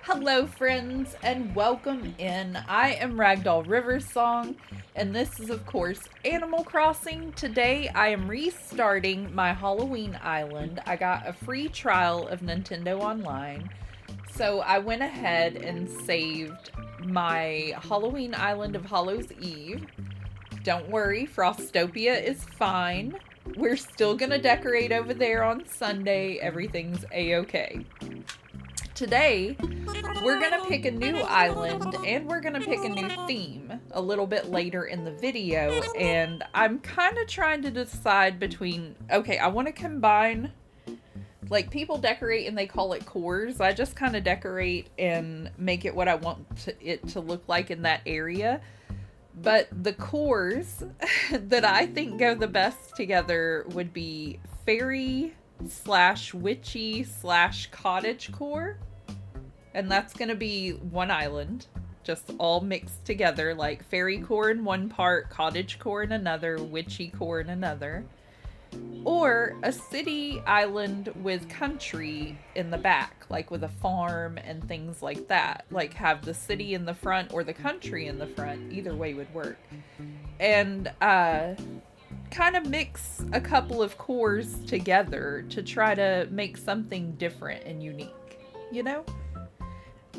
Hello friends and welcome in. I am Ragdoll Riversong and this is of course Animal Crossing. Today I am restarting my Halloween island. I got a free trial of Nintendo Online. So I went ahead and saved my Halloween island of Hallows Eve. Don't worry, Frostopia is fine. We're still gonna decorate over there on Sunday. Everything's a-okay. Today, we're gonna pick a new island and we're gonna pick a new theme a little bit later in the video, and I'm kind of trying to decide between, okay, I want to combine, like people decorate and they call it cores. I just kind of decorate and make it what I want it to look like in that area. But the cores that I think go the best together would be fairy / witchy / cottage core. And that's going to be one island, just all mixed together, like fairy core in one part, cottage core in another, witchy core in another. Or a city island with country in the back, like with a farm and things like that. Like have the city in the front or the country in the front. Either way would work. And kind of mix a couple of cores together to try to make something different and unique, you know?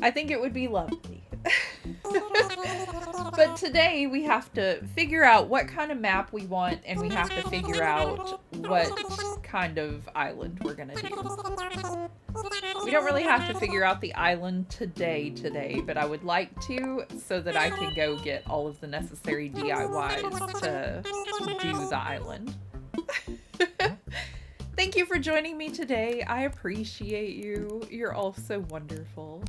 I think it would be lovely. But today we have to figure out what kind of map we want, and we have to figure out what kind of island we're gonna do. We don't really have to figure out the island today, but I would like to, so that I can go get all of the necessary DIYs to do the island. Thank you for joining me today. I appreciate you. You're all so wonderful.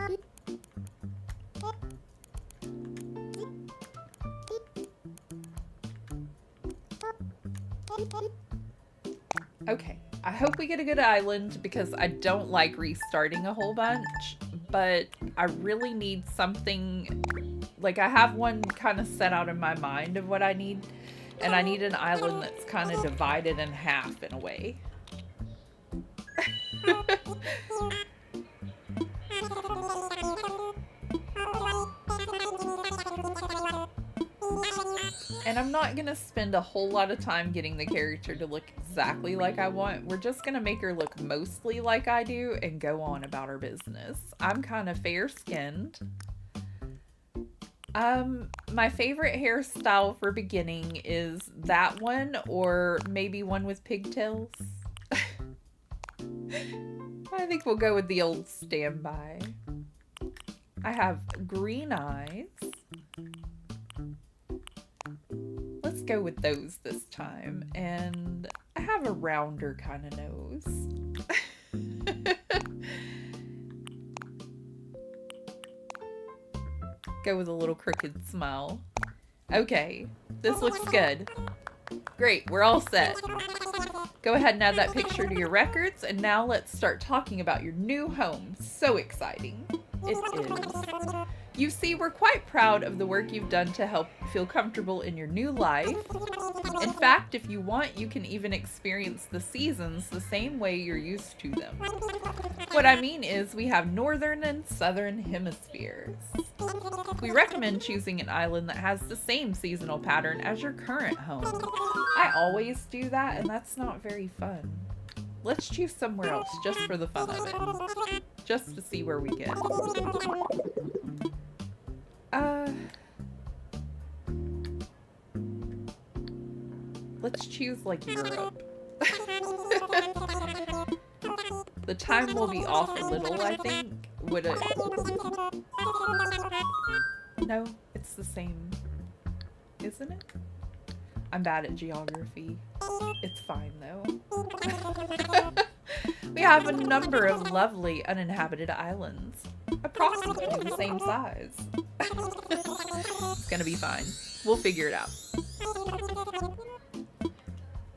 Okay, I hope we get a good island because I don't like restarting a whole bunch, but I really need something, like I have one kind of set out in my mind of what I need, and I need an island that's kind of divided in half in a way. And And I'm not going to spend a whole lot of time getting the character to look exactly like I want. We're just going to make her look mostly like I do and go on about our business. I'm kind of fair-skinned. My favorite hairstyle for beginning is that one, or maybe one with pigtails. I think we'll go with the old standby. I have green eyes. Let's go with those this time. And I have a rounder kind of nose. Go with a little crooked smile. Okay, this looks good. Great, we're all set. Go ahead and add that picture to your records, and now let's start talking about your new home. So exciting. It is. You see, we're quite proud of the work you've done to help feel comfortable in your new life. In fact, if you want, you can even experience the seasons the same way you're used to them. What I mean is, we have northern and southern hemispheres. We recommend choosing an island that has the same seasonal pattern as your current home. I always do that, and that's not very fun. Let's choose somewhere else, just for the fun of it. Just to see where we get. Let's choose, like, Europe. The time will be off a little, I think. Would it? No, it's the same. Isn't it? I'm bad at geography. It's fine, though. We have a number of lovely uninhabited islands. Approximately the same size. It's gonna be fine. We'll figure it out.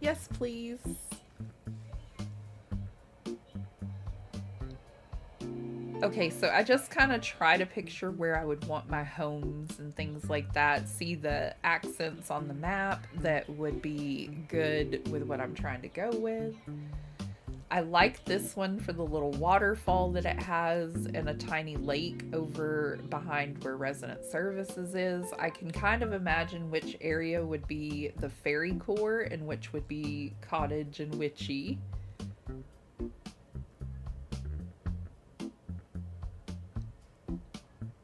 Yes, please. Okay, so I just kind of try to picture where I would want my homes and things like that. See the accents on the map that would be good with what I'm trying to go with. I like this one for the little waterfall that it has and a tiny lake over behind where resident services is. I can kind of imagine which area would be the fairy core and which would be cottage and witchy.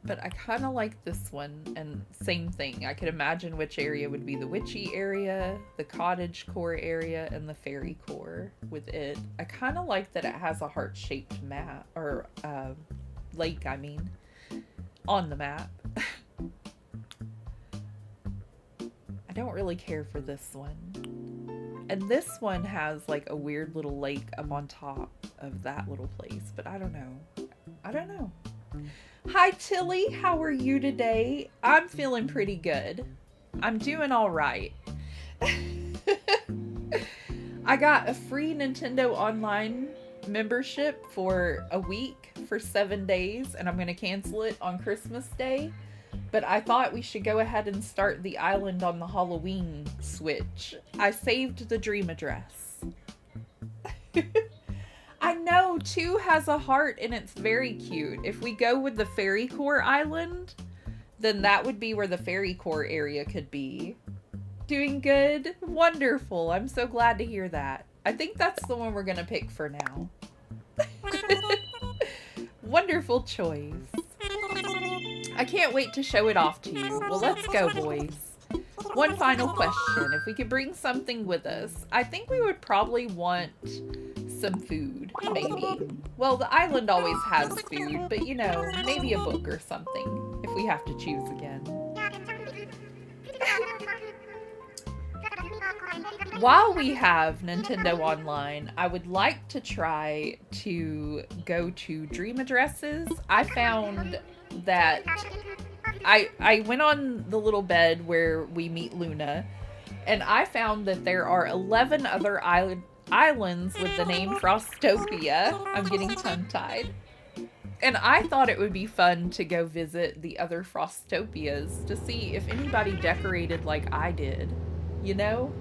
But I kind of like this one, and same thing. I could imagine which area would be the witchy area, the cottage core area, and the fairy core with it. I kind of like that it has a heart-shaped map, or lake, I mean, on the map. I don't really care for this one. And this one has like a weird little lake up on top of that little place, but I don't know. I don't know. Hi Tilly, how are you today? I'm feeling pretty good. I'm doing all right. I got a free Nintendo Online membership for a week for 7 days, and I'm going to cancel it on Christmas Day. But I thought we should go ahead and start the island on the Halloween switch. I saved the dream address. I know, 2 has a heart and it's very cute. If we go with the Fairy Core Island, then that would be where the Fairy Core area could be. Doing good? Wonderful. I'm so glad to hear that. I think that's the one we're going to pick for now. Wonderful choice. I can't wait to show it off to you. Well, let's go, boys. One final question. If we could bring something with us, I think we would probably want some food, maybe. Well, the island always has food, but you know, maybe a book or something, if we have to choose again. While we have Nintendo Online, I would like to try to go to dream addresses. I found that I went on the little bed where we meet Luna, and I found that there are 11 other islands with the name Frostopia. I'm getting tongue-tied. And I thought it would be fun to go visit the other Frostopias to see if anybody decorated like I did, you know?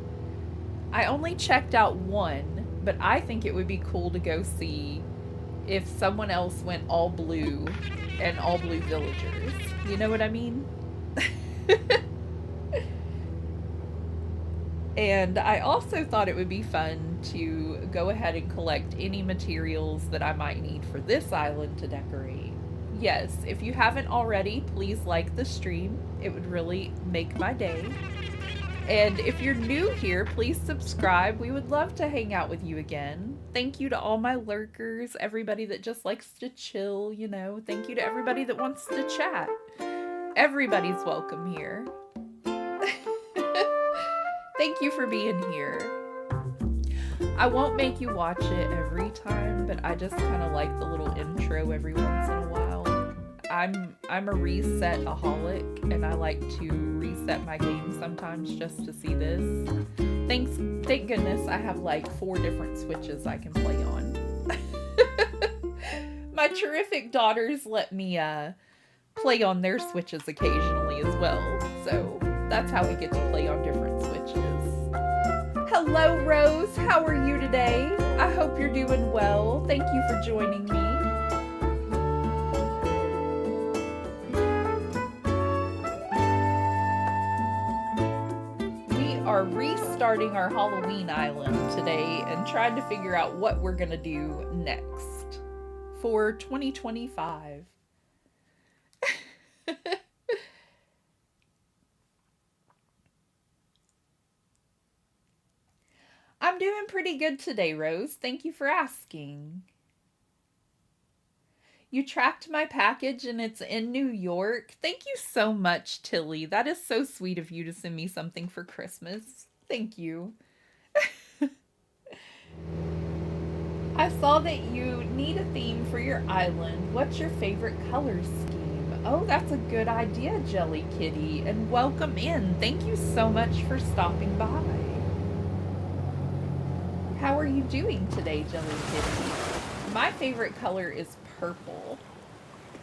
I only checked out one, but I think it would be cool to go see if someone else went all blue and all blue villagers. You know what I mean? And I also thought it would be fun to go ahead and collect any materials that I might need for this island to decorate. Yes, if you haven't already, please like the stream. It would really make my day. And if you're new here, please subscribe. We would love to hang out with you again. Thank you to all my lurkers, everybody that just likes to chill, you know. Thank you to everybody that wants to chat. Everybody's welcome here. Thank you for being here. I won't make you watch it every time, but I just kind of like the little intro every once in a while. I'm a reset-aholic, and I like to reset my game sometimes just to see this. Thank goodness I have like 4 different switches I can play on. My terrific daughters let me play on their switches occasionally as well, so that's how we get to play on different switches. Hello, Rose. How are you today? I hope you're doing well. Thank you for joining me. We are restarting our Halloween island today and trying to figure out what we're going to do next for 2025. I'm doing pretty good today, Rose. Thank you for asking. You tracked my package and it's in New York. Thank you so much, Tilly. That is so sweet of you to send me something for Christmas. Thank you. I saw that you need a theme for your island. What's your favorite color scheme? Oh, that's a good idea, Jelly Kitty. And welcome in. Thank you so much for stopping by. How are you doing today, Jelly Kitty? My favorite color is purple.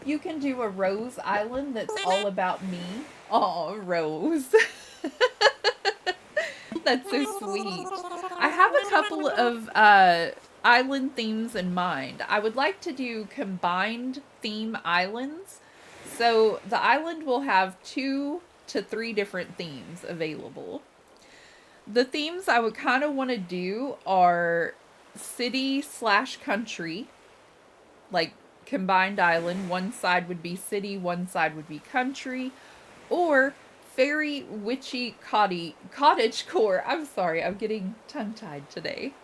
You can do a Rose Island that's all about me. Aw, Rose. That's so sweet. I have a couple of island themes in mind. I would like to do combined theme islands. So the island will have 2 to 3 different themes available. The themes I would kind of want to do are city/country, like combined island. One side would be city, one side would be country, or fairy witchy cottage core. I'm sorry, I'm getting tongue-tied today.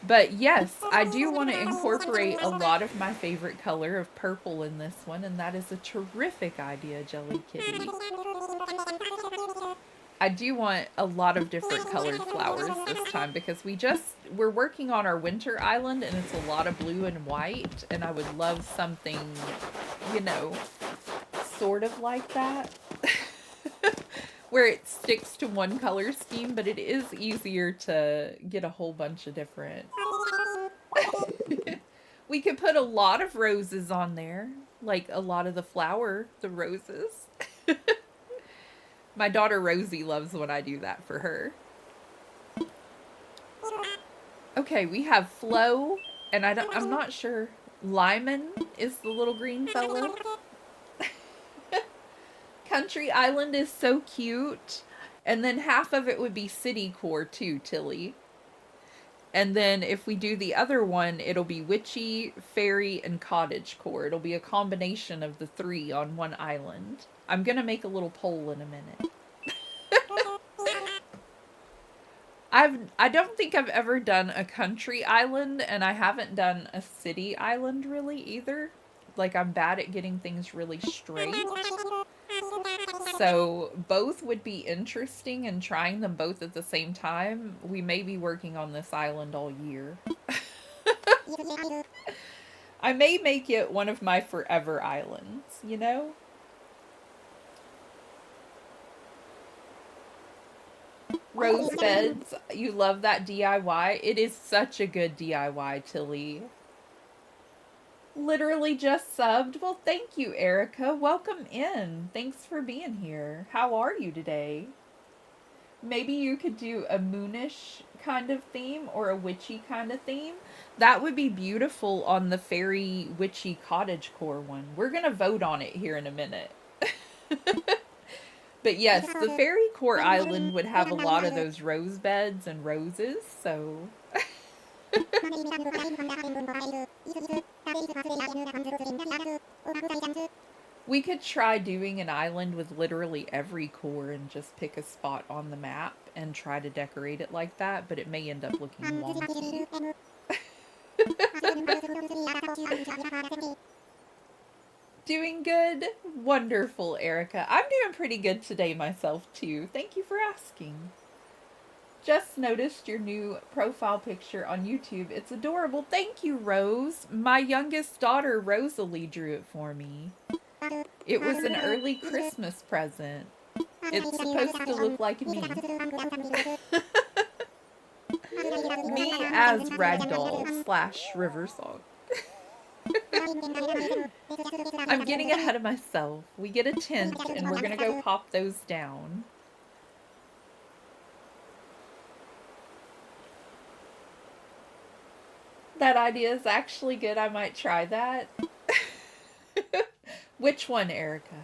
But yes, I do want to incorporate a lot of my favorite color of purple in this one, and that is a terrific idea, Jelly Kitty. I do want a lot of different colored flowers this time because we're working on our winter island and it's a lot of blue and white, and I would love something, you know, sort of like that. Where it sticks to one color scheme, but it is easier to get a whole bunch of different. We could put a lot of roses on there, like a lot of the roses. My daughter Rosie loves when I do that for her. Okay, we have Flo, and I'm not sure. Lyman is the little green fellow. Country Island is so cute. And then half of it would be city core too, Tilly. And then if we do the other one, it'll be witchy, fairy, and cottage core. It'll be a combination of the 3 on one island. I'm going to make a little poll in a minute. I don't think I've ever done a country island, and I haven't done a city island really either. Like, I'm bad at getting things really straight. So both would be interesting, and trying them both at the same time, we may be working on this island all year. I may make it one of my forever islands, you know? Rose beds, you love that DIY? It is such a good DIY, Tilly. Literally just subbed. Well, thank you, Erica. Welcome in. Thanks for being here. How are you today? Maybe you could do a moonish kind of theme or a witchy kind of theme. That would be beautiful on the fairy witchy cottagecore one. We're going to vote on it here in a minute. But yes, the fairy core island would have a lot of those rose beds and roses, so we could try doing an island with literally every core and just pick a spot on the map and try to decorate it like that, but it may end up looking wonky. Doing good? Wonderful, Erica. I'm doing pretty good today myself, too. Thank you for asking. Just noticed your new profile picture on YouTube. It's adorable. Thank you, Rose. My youngest daughter, Rosalie, drew it for me. It was an early Christmas present. It's supposed to look like me. Me as Ragdoll / River Song. I'm getting ahead of myself. We get a tent and we're gonna go pop those down. That idea is actually good. I might try that. Which one, Erica?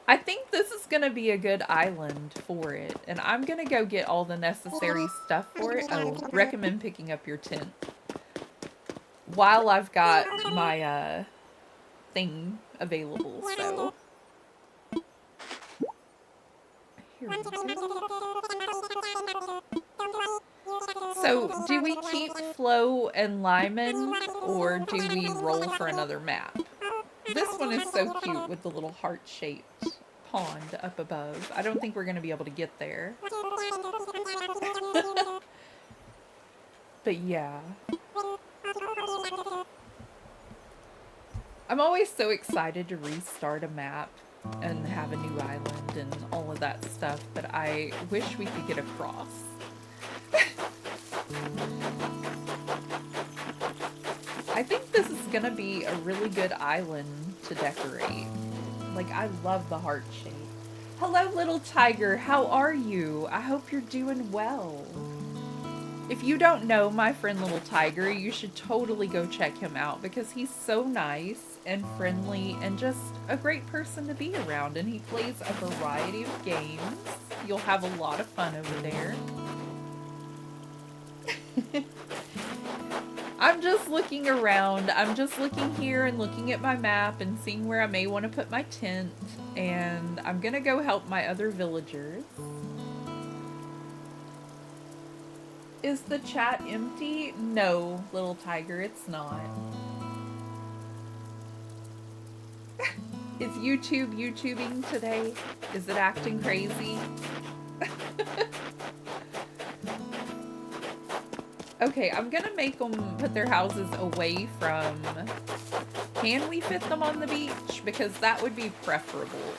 I think this is going to be a good island for it. And I'm going to go get all the necessary stuff for it. Oh, recommend picking up your tent. While I've got my thing available, so. Here we go. So, do we keep Flo and Lyman, or do we roll for another map? This one is so cute with the little heart-shaped pond up above. I don't think we're going to be able to get there. But yeah. I'm always so excited to restart a map and have a new island and all of that stuff, but I wish we could get across. I think this is gonna be a really good island to decorate. Like, I love the heart shape. Hello, little tiger. How are you? I hope you're doing well. If you don't know my friend Little Tiger, you should totally go check him out because he's so nice and friendly and just a great person to be around. And he plays a variety of games. You'll have a lot of fun over there. I'm just looking around. I'm just looking here and looking at my map and seeing where I may want to put my tent. And I'm gonna go help my other villagers. Is the chat empty? No, Little Tiger, it's not. Is YouTube YouTubing today? Is it acting crazy? Okay, I'm gonna make them put their houses away from... Can we fit them on the beach? Because that would be preferable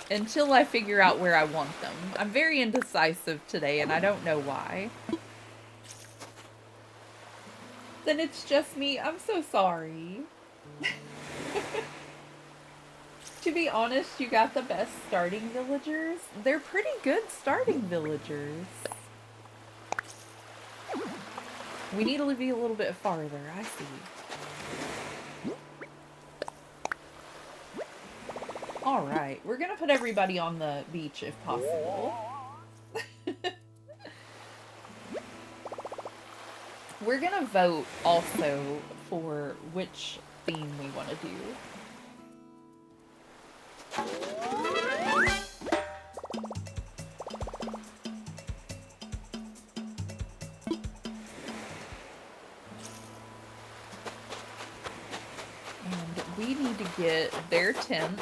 until I figure out where I want them. I'm very indecisive today, and I don't know why. Then it's just me. I'm so sorry. To be honest, you got the best starting villagers. They're pretty good starting villagers. We need to be a little bit farther. I see. Alright, we're gonna put everybody on the beach if possible. We're gonna vote also for which theme we want to do. And we need to get their tents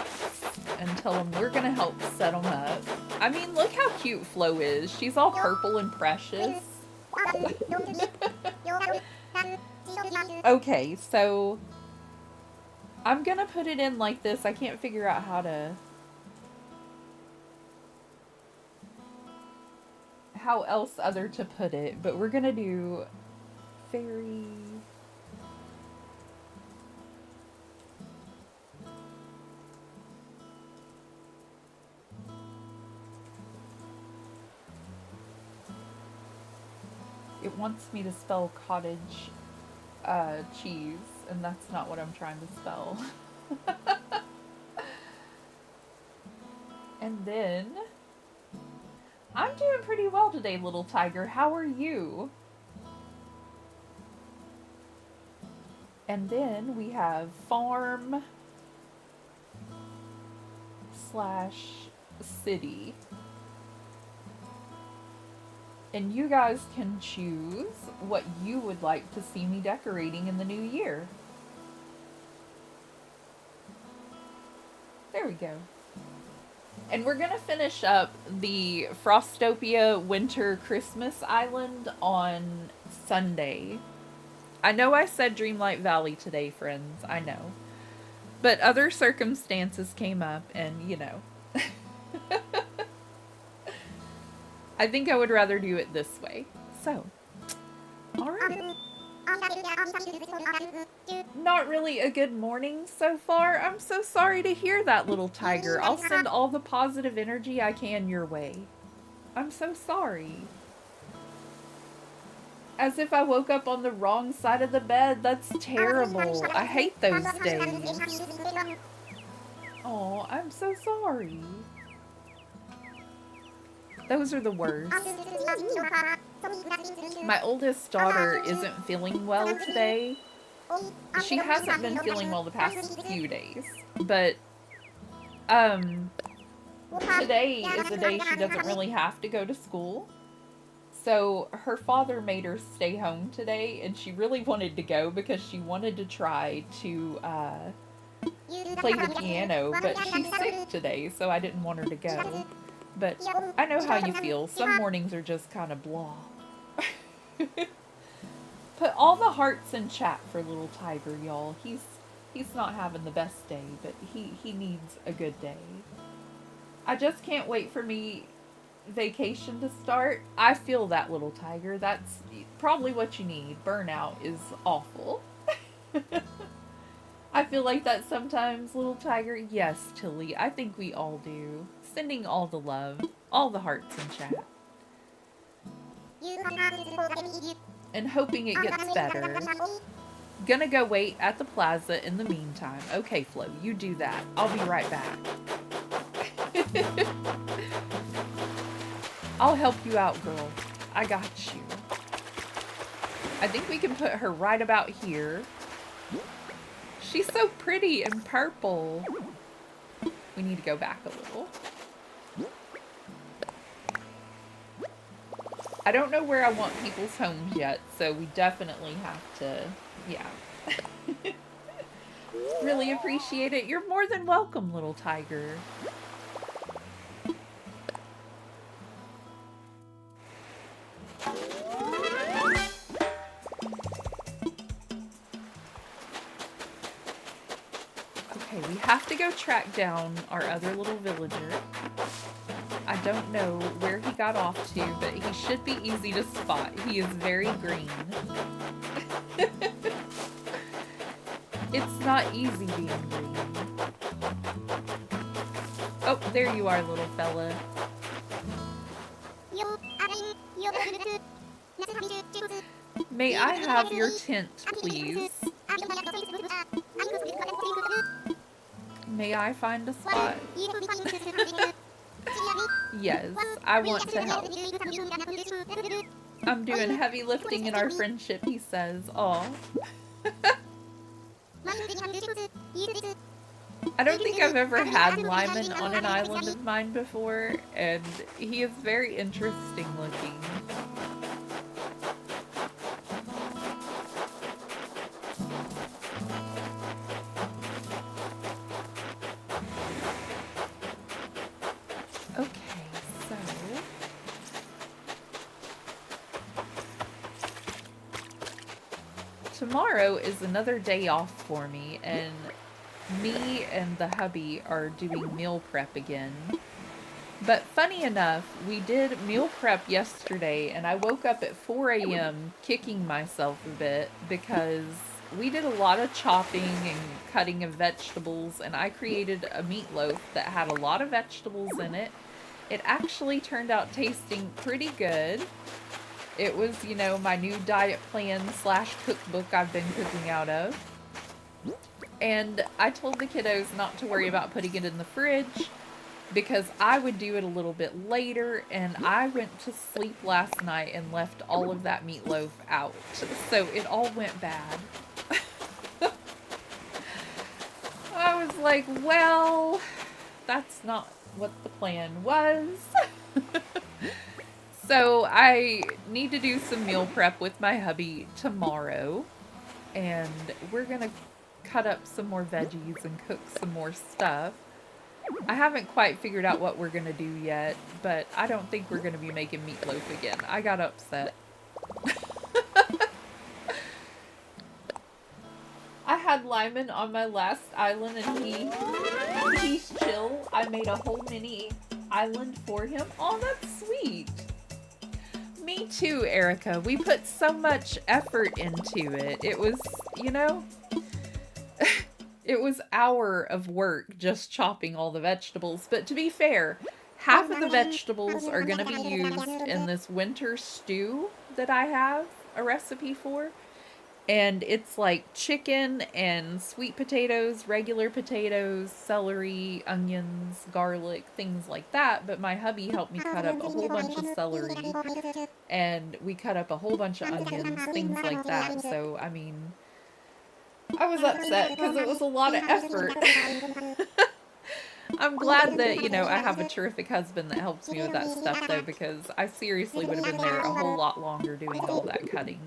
and tell them we're gonna help set them up. I mean, look how cute Flo is. She's all purple and precious. Okay, so I'm gonna put it in like this. I can't figure out how else other to put it, but we're gonna do fairy. It wants me to spell cottage. cheese, and that's not what I'm trying to spell. And then, I'm doing pretty well today, little tiger. How are you? And then we have farm / city. And you guys can choose what you would like to see me decorating in the new year. There we go. And we're going to finish up the Frostopia Winter Christmas Island on Sunday. I know I said Dreamlight Valley today, friends. I know. But other circumstances came up and, you know. I think I would rather do it this way. So, alright. Not really a good morning so far. I'm so sorry to hear that, little tiger. I'll send all the positive energy I can your way. I'm so sorry. As if I woke up on the wrong side of the bed. That's terrible. I hate those days. Oh, I'm so sorry. Those are the worst. My oldest daughter isn't feeling well today. She hasn't been feeling well the past few days. But, today is a day she doesn't really have to go to school. So her father made her stay home today, and she really wanted to go because she wanted to try to, play the piano, but she's sick today, so I didn't want her to go. But I know how you feel. Some mornings are just kind of blah. Put all the hearts in chat for little tiger, y'all. He's not having the best day, but he needs a good day. I just can't wait for me vacation to start. I feel that, little tiger. That's probably what you need. Burnout is awful. I feel like that sometimes, little tiger. Yes, Tilly, I think we all do. Sending all the love, all the hearts in chat. And hoping it gets better. Gonna go wait at the plaza in the meantime. Okay, Flo, you do that. I'll be right back. I'll help you out, girl. I got you. I think we can put her right about here. She's so pretty and purple. We need to go back a little. I don't know where I want people's homes yet, so we definitely have to, yeah. Really appreciate it. You're more than welcome, little tiger. Okay, we have to go track down our other little villager. I don't know where he got off to, but he should be easy to spot. He is very green. It's not easy being green. Oh, there you are, little fella. May I have your tent, please? May I find a spot? Yes, I want to help. I'm doing heavy lifting in our friendship, he says. Aw. I don't think I've ever had Lyman on an island of mine before, and he is very interesting looking. Tomorrow is another day off for me, and me and the hubby are doing meal prep again. But funny enough, we did meal prep yesterday, and I woke up at 4 a.m. kicking myself a bit because we did a lot of chopping and cutting of vegetables, and I created a meatloaf that had a lot of vegetables in it. It actually turned out tasting pretty good. It was, you know, my new diet plan slash cookbook I've been cooking out of. And I told the kiddos not to worry about putting it in the fridge because I would do it a little bit later, and I went to sleep last night and left all of that meatloaf out. So it all went bad. I was like, well, that's not what the plan was. So I need to do some meal prep with my hubby tomorrow, and we're gonna cut up some more veggies and cook some more stuff. I haven't quite figured out what we're gonna do yet, but I don't think we're gonna be making meatloaf again. I got upset. I had Lyman on my last island, and he's chill. I made a whole mini island for him. Oh, that's sweet. Me too, Erica. We put so much effort into it. It was, you know, it was an hour of work just chopping all the vegetables. But to be fair, half of the vegetables are going to be used in this winter stew that I have a recipe for. And it's like chicken and sweet potatoes, regular potatoes, celery, onions, garlic, things like that. But my hubby helped me cut up a whole bunch of celery. And we cut up a whole bunch of onions, things like that. So, I mean, I was upset because it was a lot of effort. I'm glad that, you know, I have a terrific husband that helps me with that stuff, though, because I seriously would have been there a whole lot longer doing all that cutting.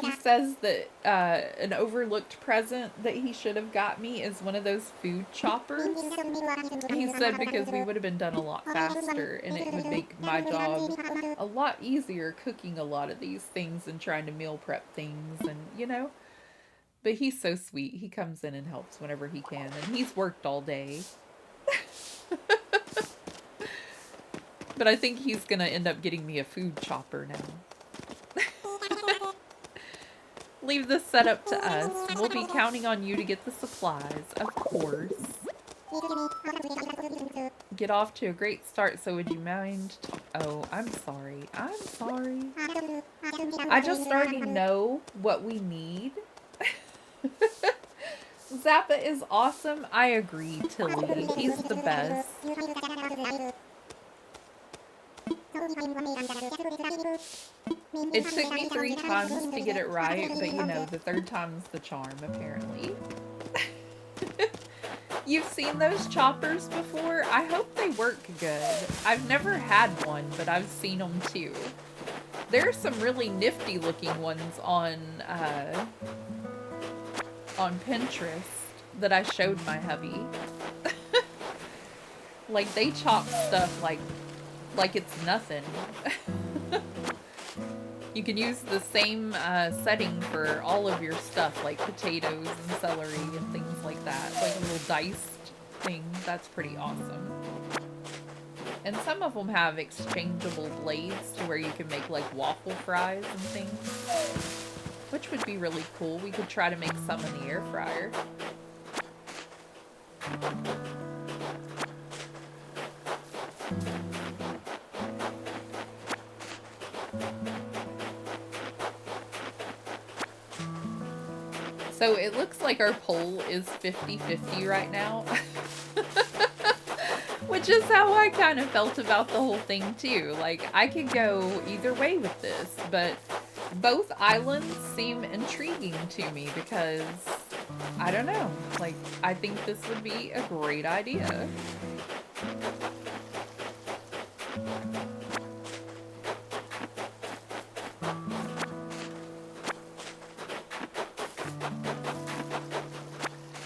He says that an overlooked present that he should have got me is one of those food choppers. He said because we would have been done a lot faster, and it would make my job a lot easier cooking a lot of these things and trying to meal prep things, and, you know. But he's so sweet. He comes in and helps whenever he can, and he's worked all day. But I think he's going to end up getting me a food chopper now. Leave this set up to us. We'll be counting on you to get the supplies, of course. Get off to a great start, so would you mind? Oh, I'm sorry. I'm sorry. I just already know what we need. Zappa is awesome. I agree, Tilly. He's the best. It took me 3 times to get it right, but you know, the 3rd time's the charm, apparently. You've seen those choppers before? I hope they work good. I've never had one, but I've seen them too. There are some really nifty looking ones on Pintrest that I showed my hubby. Like, they chop stuff like it's nothing. You can use the same setting for all of your stuff, like potatoes and celery and things like that. Like a little diced thing. That's pretty awesome. And some of them have exchangeable blades to where you can make like waffle fries and things, which would be really cool. We could try to make some in the air fryer. So it looks like our poll is 50-50 right now. Which is how I kind of felt about the whole thing too. Like, I could go either way with this, but both islands seem intriguing to me because, I don't know, like, I think this would be a great idea.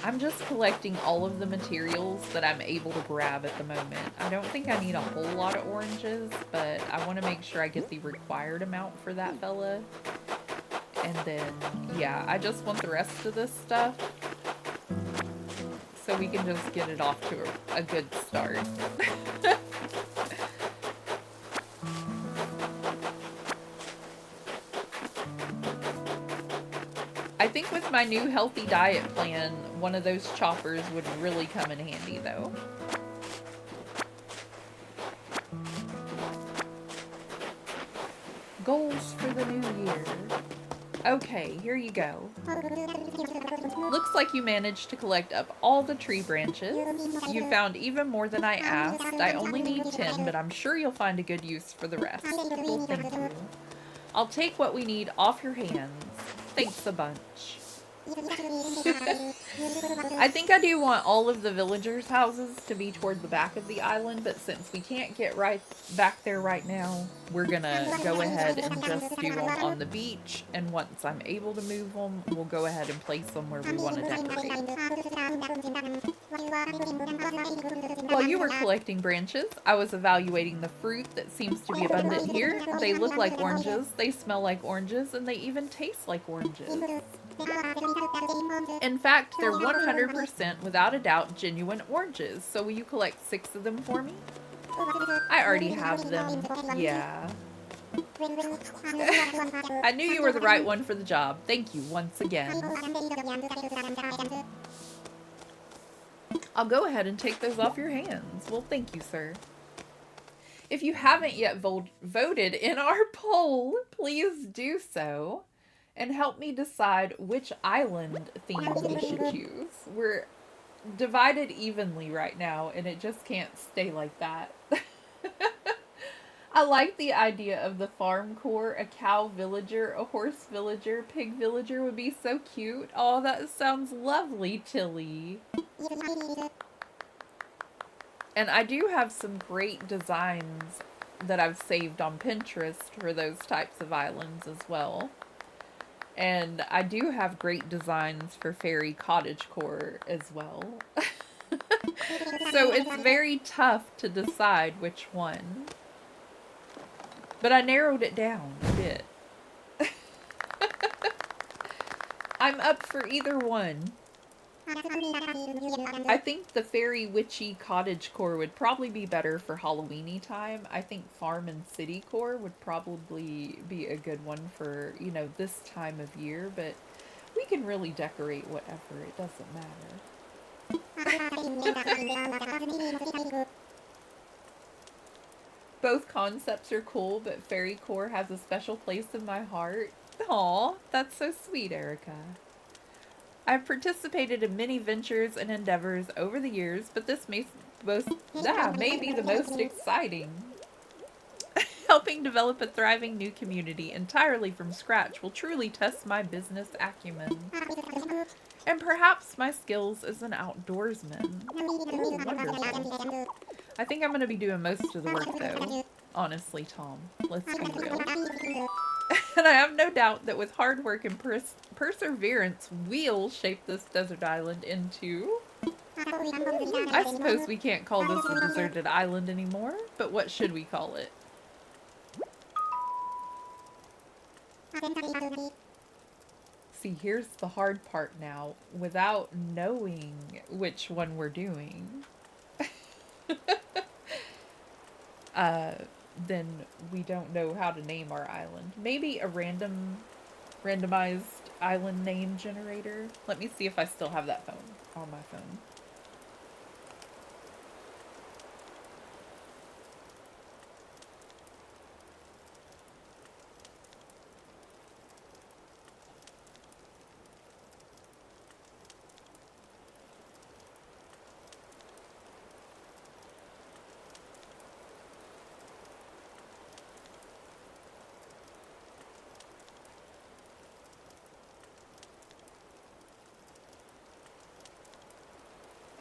I'm just collecting all of the materials that I'm able to grab at the moment. I don't think I need a whole lot of oranges, but I want to make sure I get the required amount for that fella. And then, yeah, I just want the rest of this stuff so we can just get it off to a good start. I think with my new healthy diet plan, one of those choppers would really come in handy, though. Goals for the new year. Okay, here you go. Looks like you managed to collect up all the tree branches. You found even more than I asked. I only need 10, but I'm sure you'll find a good use for the rest. Well, thank you. I'll take what we need off your hands. Thanks a bunch. I think I do want all of the villagers' houses to be toward the back of the island, but since we can't get right back there right now, we're gonna go ahead and just do them on the beach, and once I'm able to move them, we'll go ahead and place them where we want to decorate. While you were collecting branches, I was evaluating the fruit that seems to be abundant here. They look like oranges, they smell like oranges, and they even taste like oranges. In fact, they're 100% without a doubt genuine oranges. So will you collect 6 of them for me? I already have them. Yeah. I knew you were the right one for the job. Thank you once again. I'll go ahead and take those off your hands. Well, thank you, sir. If you haven't yet voted in our poll, please do so. And help me decide which island theme we should choose. We're divided evenly right now, and it just can't stay like that. I like the idea of the farm core, a cow villager, a horse villager, pig villager would be so cute. Oh, that sounds lovely, Tilly. And I do have some great designs that I've saved on Pinterest for those types of islands as well. And I do have great designs for fairy cottagecore as well. So it's very tough to decide which one. But I narrowed it down a bit. I'm up for either one. I think the fairy witchy cottagecore would probably be better for Halloweeny time. I think farm and city core would probably be a good one for, you know, this time of year, but we can really decorate whatever. It doesn't matter. Both concepts are cool, but fairy core has a special place in my heart. Aw, that's so sweet, Erica. I've participated in many ventures and endeavors over the years, but this may be the most exciting. Helping develop a thriving new community entirely from scratch will truly test my business acumen. And perhaps my skills as an outdoorsman. Ooh, wonderful. I think I'm going to be doing most of the work, though. Honestly, Tom. Let's be real. And I have no doubt that with hard work and perseverance, we'll shape this desert island into... I suppose we can't call this a deserted island anymore, but what should we call it? See, here's the hard part now. Without knowing which one we're doing, then we don't know how to name our island. Maybe a randomized island name generator. Let me see if I still have that phone on my phone.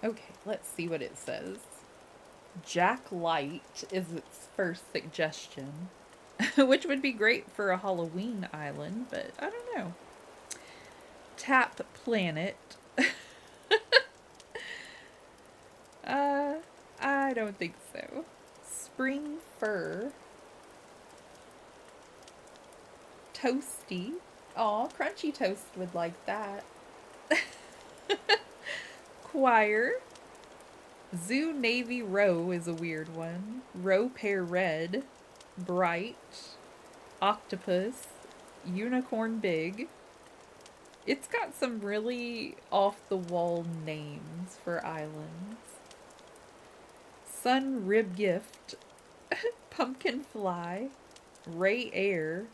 Okay, let's see what it says. Jack Light is its first suggestion, which would be great for a Halloween island, but I don't know. Tap Planet. I don't think so. Spring Fur. Toasty. Aw, Crunchy Toast would like that. Choir. Zoo Navy Row is a weird one. Row Pair Red. Bright. Octopus. Unicorn Big. It's got some really off-the-wall names for islands. Sun Rib Gift. Pumpkin Fly. Ray Air.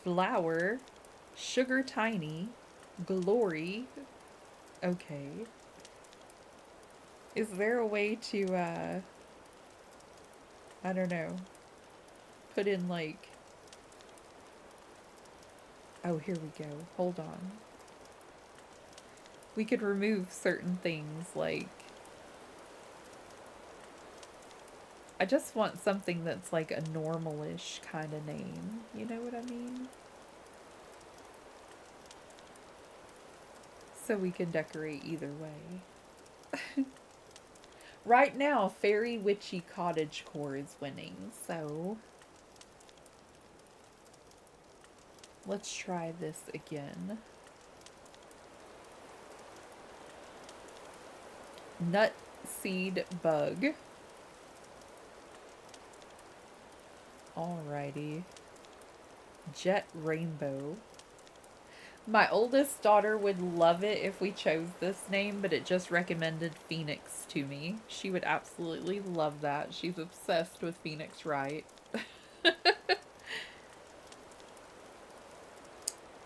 Flower, Sugar Tiny, Glory. Okay. Is there a way to, I don't know, put in like, oh, here we go. Hold on. We could remove certain things like, I just want something that's like a normalish kind of name. You know what I mean? So we can decorate either way. Right now, Fairy Witchy Cottagecore is winning, so let's try this again. Nut Seed Bug. Alrighty. Jet Rainbow. My oldest daughter would love it if we chose this name, but it just recommended Phoenix to me. She would absolutely love that. She's obsessed with Phoenix Wright.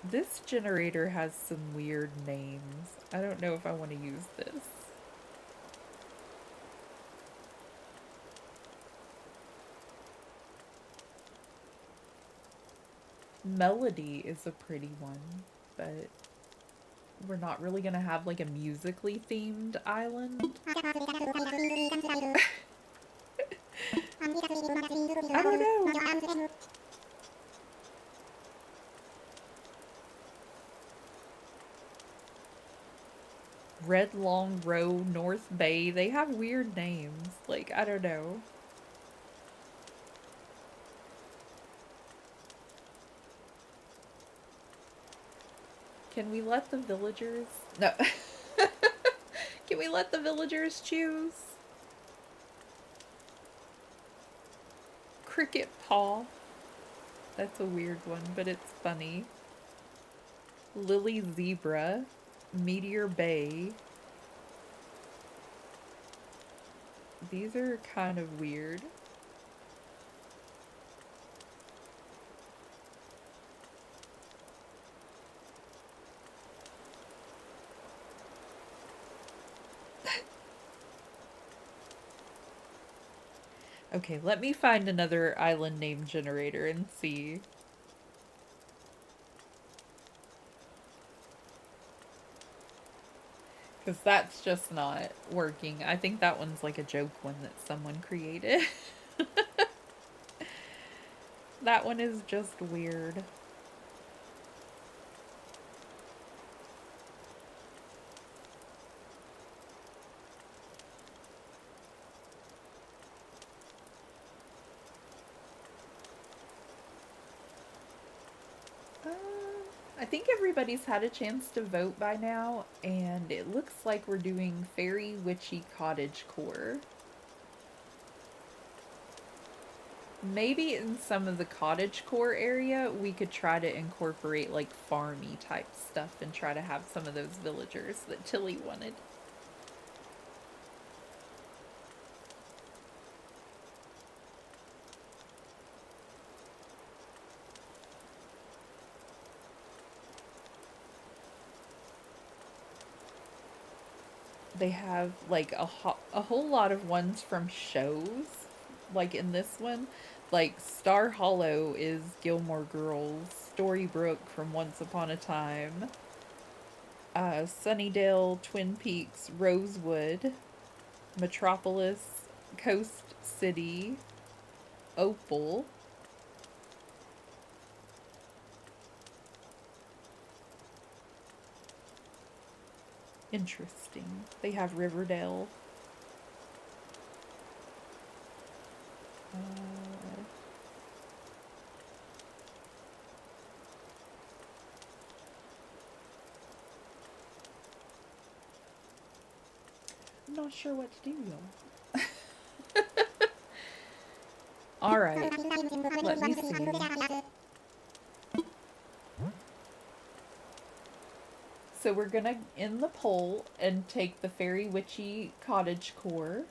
This generator has some weird names. I don't know if I want to use this. Melody is a pretty one, but we're not really gonna have like a musically themed island. I don't know. Red Long Row, North Bay, they have weird names. Like, I don't know. Can we let the villagers... No. Can we let the villagers choose? Cricket Paw. That's a weird one, but it's funny. Lily Zebra. Meteor Bay. These are kind of weird. Okay, let me find another island name generator and see. Because that's just not working. I think that one's like a joke one that someone created. That one is just weird. I think everybody's had a chance to vote by now, and it looks like we're doing Fairy Witchy Cottagecore. Maybe in some of the cottagecore area, we could try to incorporate like farmy type stuff and try to have some of those villagers that Tilly wanted. They have like a whole lot of ones from shows, like in this one. Like Star Hollow is Gilmore Girls, Storybrooke from Once Upon a Time, Sunnydale, Twin Peaks, Rosewood, Metropolis, Coast City, Opal. Interesting. They have Riverdale. I'm not sure what to do, y'all. Alright. Let me see. So we're gonna end the poll and take the Fairy Witchy Cottagecore.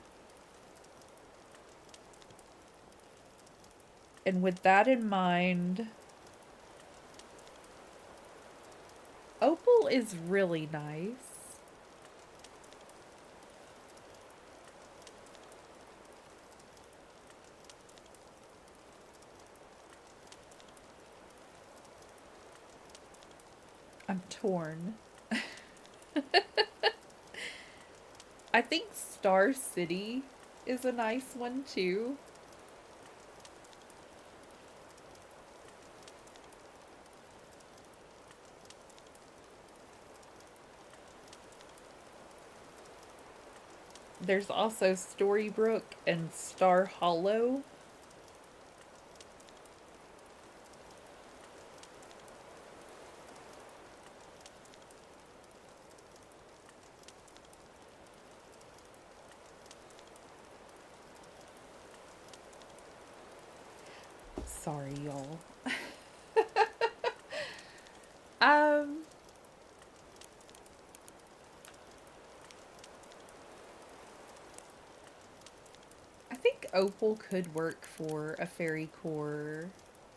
And with that in mind, Opal is really nice. I'm torn. I think Star City is a nice one too. There's also Storybrooke and Star Hollow. Sorry, y'all. um, I think Opal could work for a fairy core,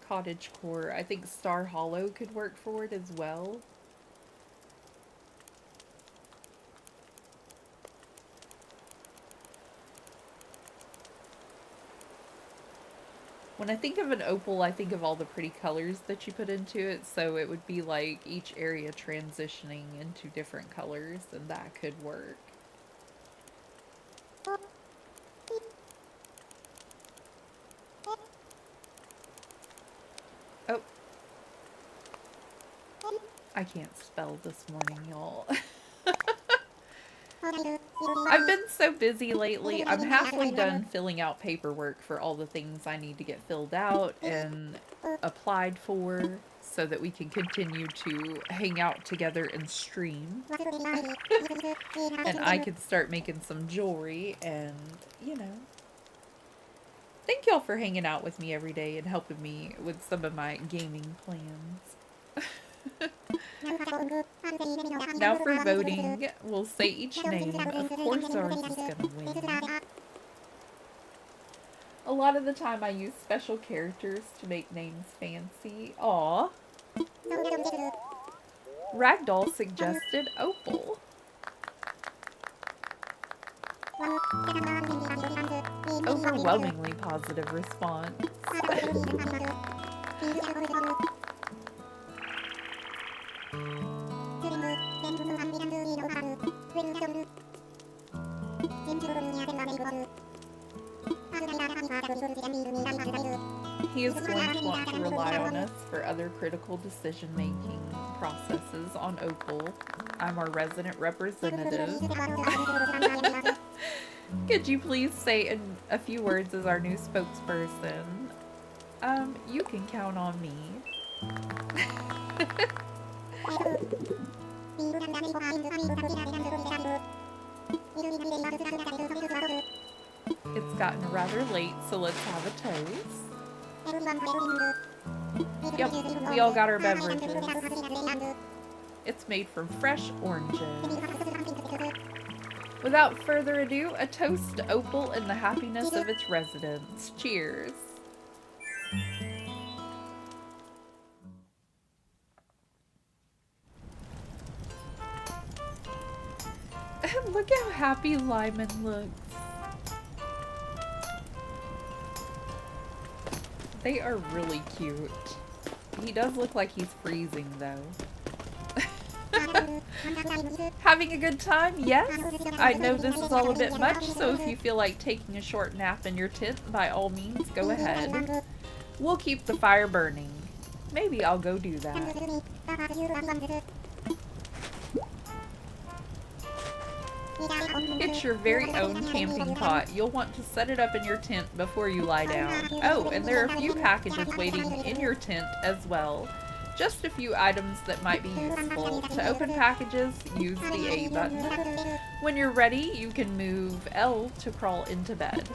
cottage core. I think Star Hollow could work for it as well. When I think of an opal, I think of all the pretty colors that you put into it, so it would be like each area transitioning into different colors, and that could work. Oh. I can't spell this morning, y'all. I've been so busy lately. I'm halfway done filling out paperwork for all the things I need to get filled out and applied for so that we can continue to hang out together and stream. And I can start making some jewelry and, you know. Thank y'all for hanging out with me every day and helping me with some of my gaming plans. Now for voting, we'll say each name. Of course ours is gonna win. A lot of the time I use special characters to make names fancy. Aw. Ragdoll suggested Opal. Overwhelmingly positive response. He is going to want to rely on us for other critical decision-making processes on Opal. I'm our resident representative. Could you please say in a few words as our new spokesperson? You can count on me. It's gotten rather late, so let's have a toast. Yep, we all got our beverages. It's made from fresh oranges. Without further ado, a toast to Opal and the happiness of its residents. Cheers. And look how happy Lyman looks. They are really cute. He does look like he's freezing though. Having a good time? Yes. I know this is all a bit much, so if you feel like taking a short nap in your tent, by all means, go ahead. We'll keep the fire burning. Maybe I'll go do that. It's your very own camping pot. You'll want to set it up in your tent before you lie down. Oh, and there are a few packages waiting in your tent as well. Just a few items that might be useful. To open packages, use the A button. When you're ready, you can move L to crawl into bed.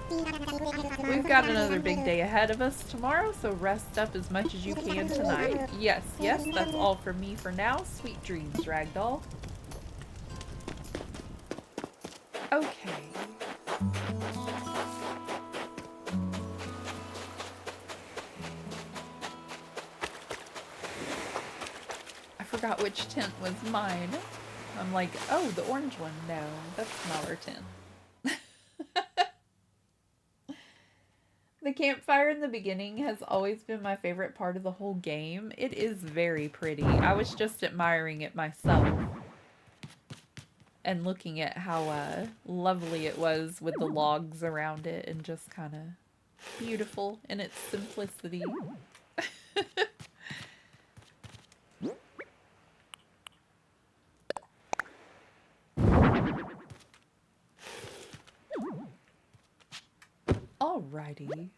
We've got another big day ahead of us tomorrow, so rest up as much as you can tonight. Yes, that's all from me for now. Sweet dreams, Ragdoll. Okay. forgot which tent was mine. I'm like, oh, the orange one. No, that's not our tent. The campfire in the beginning has always been my favorite part of the whole game. It is very pretty. I was just admiring it myself and looking at how lovely it was with the logs around it and just kind of beautiful in its simplicity. Alrighty.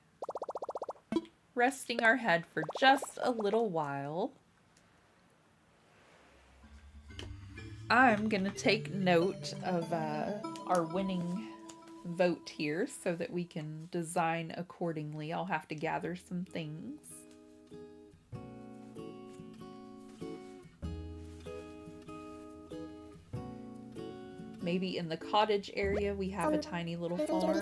Resting our head for just a little while. I'm gonna take note of our winning vote here so that we can design accordingly. I'll have to gather some things. Maybe in the cottage area we have a tiny little farm.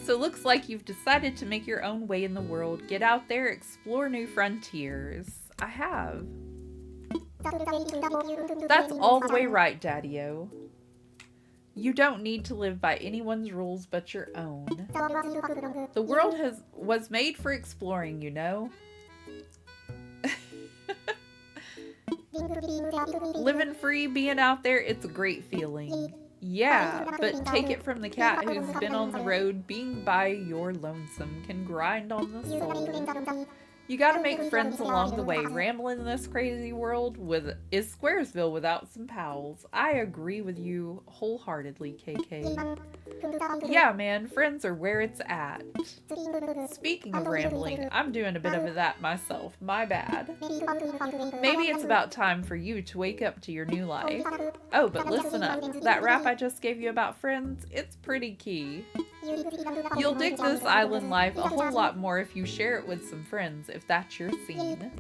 So looks like you've decided to make your own way in the world. Get out there, explore new frontiers. I have. That's all the way right, Daddy-o. You don't need to live by anyone's rules but your own. The world was made for exploring, you know. Living free, being out there, it's a great feeling. Yeah, but take it from the cat who's been on the road. Being by your lonesome can grind on the soul. You gotta make friends along the way. Rambling in this crazy world is Squaresville without some pals. I agree with you wholeheartedly, KK. Yeah, man, friends are where it's at. Speaking of rambling, I'm doing a bit of that myself. My bad. Maybe it's about time for you to wake up to your new life. Oh, but listen up. That rap I just gave you about friends, it's pretty key. You'll dig this island life a whole lot more if you share it with some friends, if that's your scene.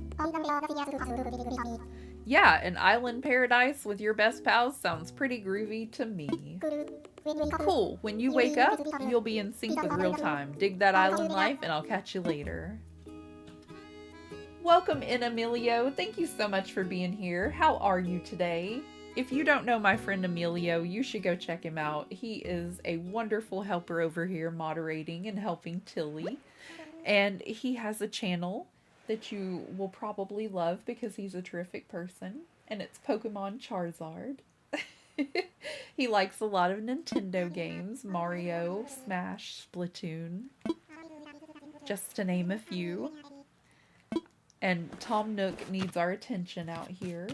Yeah, an island paradise with your best pals sounds pretty groovy to me. Cool, when you wake up, you'll be in sync with real time. Dig that island life, and I'll catch you later. Welcome in, Emilio. Thank you so much for being here. How are you today? If you don't know my friend Emilio, you should go check him out. He is a wonderful helper over here moderating and helping Tilly. And he has a channel that you will probably love because he's a terrific person. And it's Pokemon Charizard. He likes a lot of Nintendo games. Mario, Smash, Splatoon. Just to name a few. And Tom Nook needs our attention out here.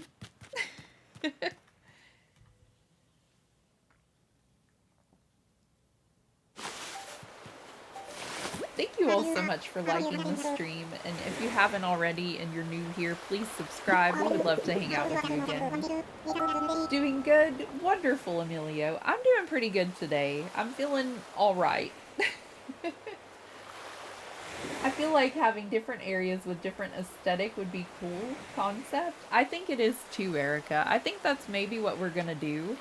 Thank you all so much for liking the stream, and if you haven't already and you're new here, please subscribe. We would love to hang out with you again. Doing good? Wonderful, Emilio. I'm doing pretty good today. I'm feeling alright. I feel like having different areas with different aesthetic would be cool concept. I think it is too, Erica. I think that's maybe what we're gonna do.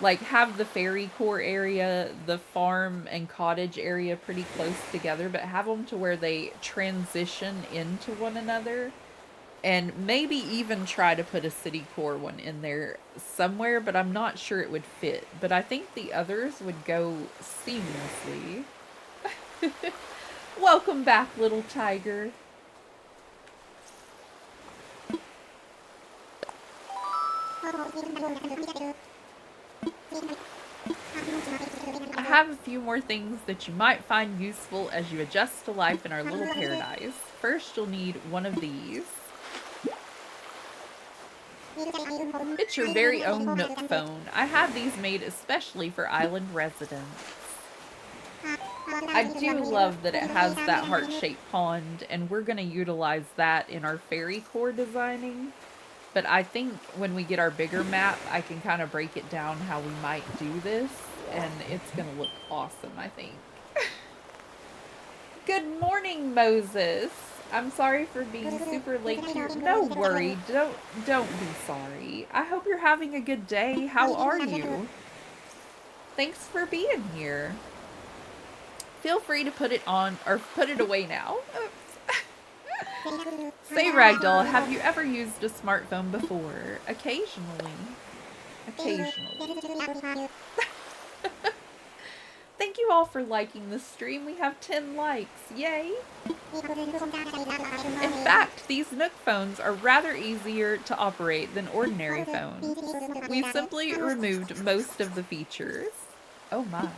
Like, have the fairy core area, the farm and cottage area pretty close together, but have them to where they transition into one another. And maybe even try to put a city core one in there somewhere, but I'm not sure it would fit. But I think the others would go seamlessly. Welcome back, little tiger. I have a few more things that you might find useful as you adjust to life in our little paradise. First, you'll need one of these. It's your very own Nook phone. I have these made especially for island residents. I do love that it has that heart-shaped pond, and we're going to utilize that in our fairy core designing. But I think when we get our bigger map, I can kind of break it down how we might do this, and it's going to look awesome, I think. Good morning, Moses. I'm sorry for being super late here. No worry, don't be sorry. I hope you're having a good day. How are you? Thanks for being here. Feel free to put it on, or put it away now. Say, Ragdoll, have you ever used a smartphone before? Occasionally. Occasionally. Thank you all for liking the stream. We have 10 likes. Yay! In fact, these Nook phones are rather easier to operate than ordinary phones. We've simply removed most of the features. Oh my.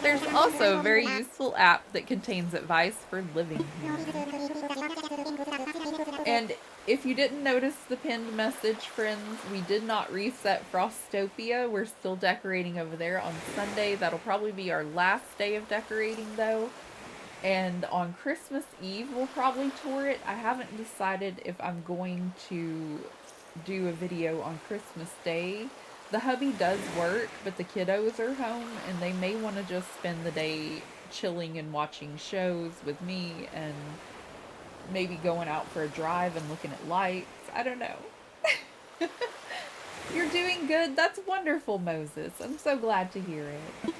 There's also a very useful app that contains advice for living here. And if you didn't notice the pinned message, friends, we did not reset Frostopia. We're still decorating over there on Sunday. That'll probably be our last day of decorating, though. And on Christmas Eve, we'll probably tour it. I haven't decided if I'm going to do a video on Christmas Day. The hubby does work, but the kiddos are home, and they may want to just spend the day chilling and watching shows with me, and maybe going out for a drive and looking at lights. I don't know. You're doing good. That's wonderful, Moses. I'm so glad to hear it.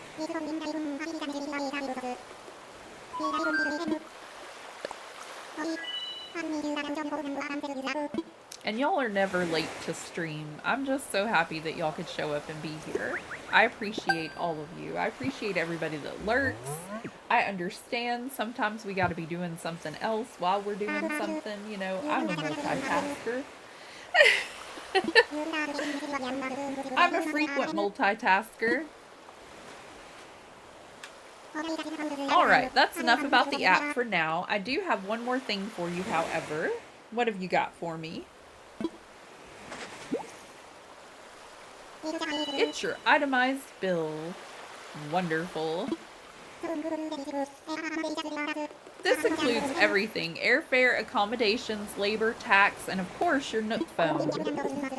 And y'all are never late to stream. I'm just so happy that y'all could show up and be here. I appreciate all of you. I appreciate everybody that lurks. I understand sometimes we gotta be doing something else while we're doing something. You know, I'm a multitasker. I'm a frequent multitasker. Alright, that's enough about the app for now. I do have one more thing for you, however. What have you got for me? It's your itemized bill. Wonderful. This includes everything: airfare, accommodations, labor, tax, and of course your Nook phone,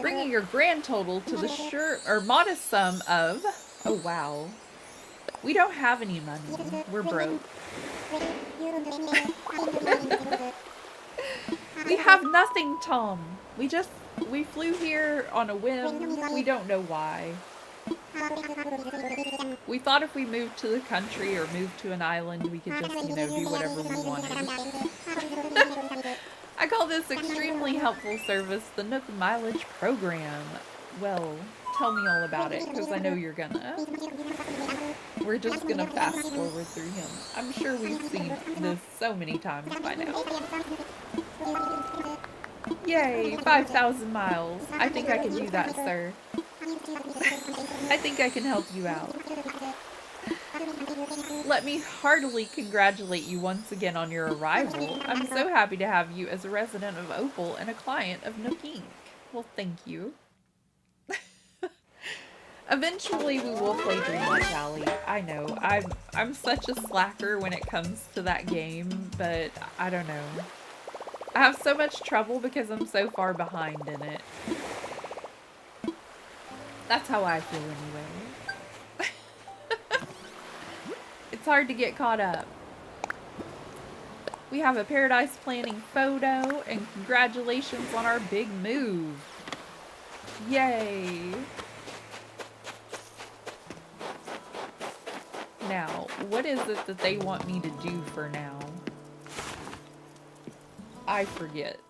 bringing your grand total to the modest sum of, oh wow, we don't have any money, we're broke. We have nothing, Tom. We flew here on a whim. We don't know why. We thought if we moved to the country or moved to an island, we could just, you know, do whatever we wanted. I call this extremely helpful service the Nook Mileage Program. Well, tell me all about it, because I know you're gonna. We're just gonna fast forward through him. I'm sure we've seen this so many times by now. Yay, 5,000 miles. I think I can do that, sir. I think I can help you out. Let me heartily congratulate you once again on your arrival. I'm so happy to have you as a resident of Opal and a client of Nook Inc. Well, thank you. Eventually we will play Dreamlight Valley. I know, I'm such a slacker when it comes to that game, but I don't know. I have so much trouble because I'm so far behind in it. That's how I feel anyway. It's hard to get caught up. We have a Paradise Planning photo, and congratulations on our big move. Yay. Now, what is it that they want me to do for now? I forget.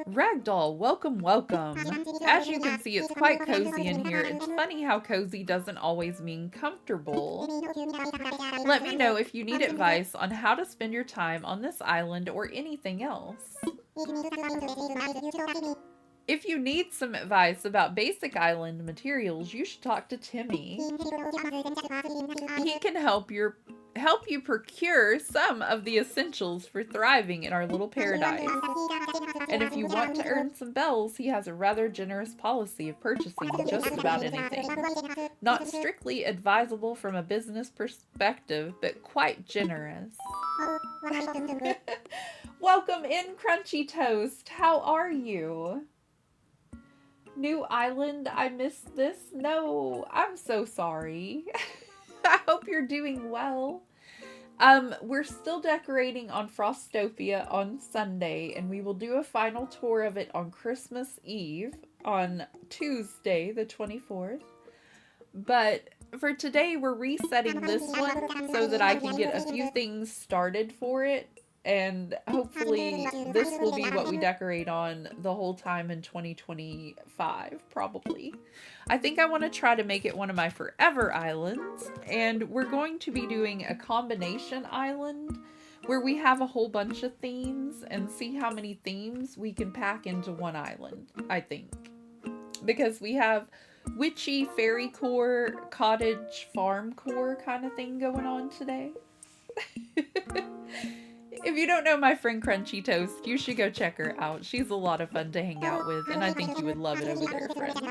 Ragdoll, welcome, welcome. As you can see, it's quite cozy in here. It's funny how cozy doesn't always mean comfortable. Let me know if you need advice on how to spend your time on this island or anything else. If you need some advice about basic island materials, you should talk to Timmy. He can help you procure some of the essentials for thriving in our little paradise. And if you want to earn some bells, he has a rather generous policy of purchasing just about anything. Not strictly advisable from a business perspective, but quite generous. Welcome in, Crunchy Toast. How are you? New island, I missed this? No, I'm so sorry. I hope you're doing well. We're still decorating on Frostopia on Sunday, and we will do a final tour of it on Christmas Eve on Tuesday, the 24th. But for today, we're resetting this one so that I can get a few things started for it. And hopefully, this will be what we decorate on the whole time in 2025, probably. I think I want to try to make it one of my forever islands. And we're going to be doing a combination island where we have a whole bunch of themes and see how many themes we can pack into one island, I think. Because we have witchy fairy core, cottage farm core kind of thing going on today. If you don't know my friend Crunchy Toast, you should go check her out. She's a lot of fun to hang out with, and I think you would love it over there, friends.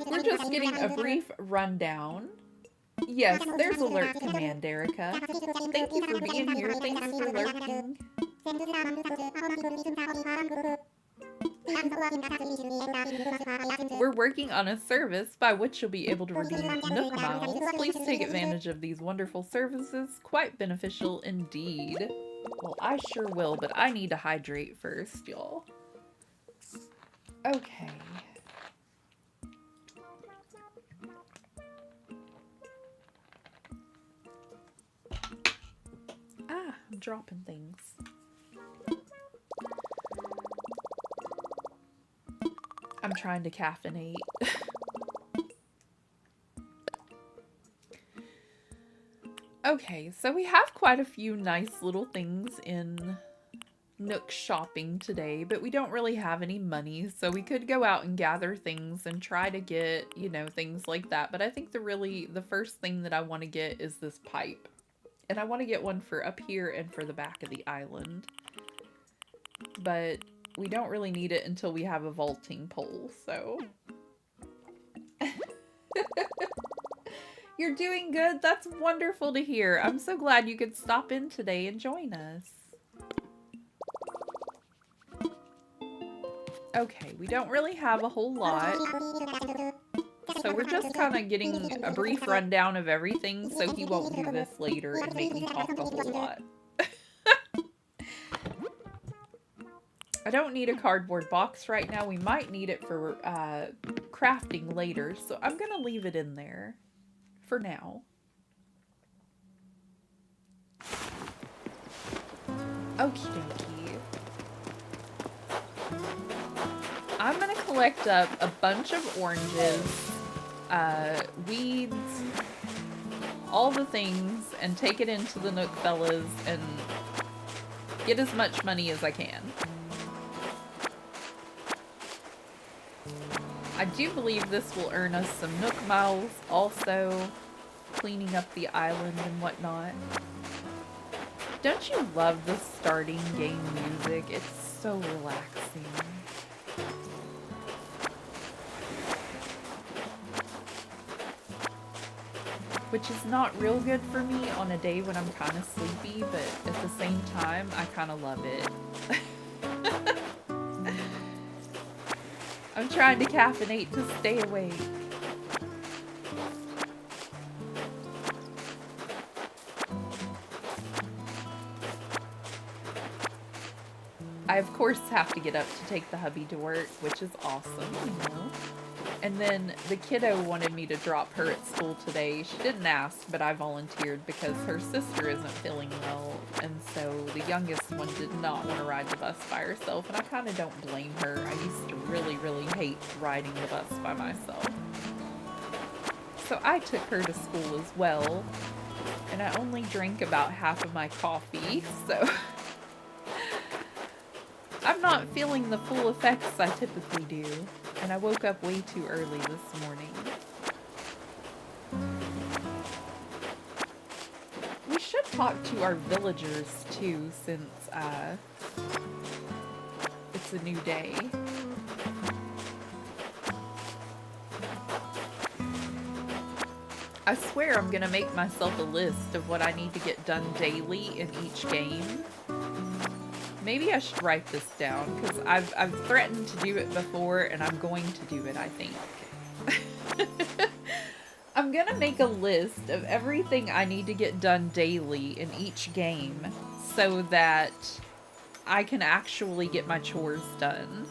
We're just getting a brief rundown. Yes, there's alert command, Erica. Thank you for being here. Thanks for lurking. We're working on a service by which you'll be able to redeem Nook Miles. Please take advantage of these wonderful services. Quite beneficial indeed. Well, I sure will, but I need to hydrate first, y'all. Okay. Ah, I'm dropping things. I'm trying to caffeinate. Okay, so we have quite a few nice little things in Nook shopping today, but we don't really have any money, so we could go out and gather things and try to get, you know, things like that. But I think the first thing that I want to get is this pipe. And I want to get one for up here and for the back of the island. But we don't really need it until we have a vaulting pole, so. You're doing good? That's wonderful to hear. I'm so glad you could stop in today and join us. Okay, we don't really have a whole lot. So we're just kind of getting a brief rundown of everything so he won't do this later and make me talk a whole lot. I don't need a cardboard box right now. We might need it for crafting later, so I'm going to leave it in there for now. Okie dokie. I'm going to collect up a bunch of oranges, weeds, all the things, and take it into the Nook Fellas and get as much money as I can. I do believe this will earn us some Nook Miles, also cleaning up the island and whatnot. Don't you love the starting game music? It's so relaxing. Which is not real good for me on a day when I'm kind of sleepy, but at the same time, I kind of love it. I'm trying to caffeinate to stay awake. I, of course, have to get up to take the hubby to work, which is awesome, you know. And then the kiddo wanted me to drop her at school today. She didn't ask, but I volunteered because her sister isn't feeling well. And so the youngest one did not want to ride the bus by herself. And I kind of don't blame her. I used to really, really hate riding the bus by myself. So I took her to school as well. And I only drank about half of my coffee, so I'm not feeling the full effects I typically do. And I woke up way too early this morning. We should talk to our villagers too, since it's a new day. I swear I'm gonna make myself a list of what I need to get done daily in each game. Maybe I should write this down, because I've threatened to do it before, and I'm going to do it, I think. I'm gonna make a list of everything I need to get done daily in each game so that I can actually get my chores done.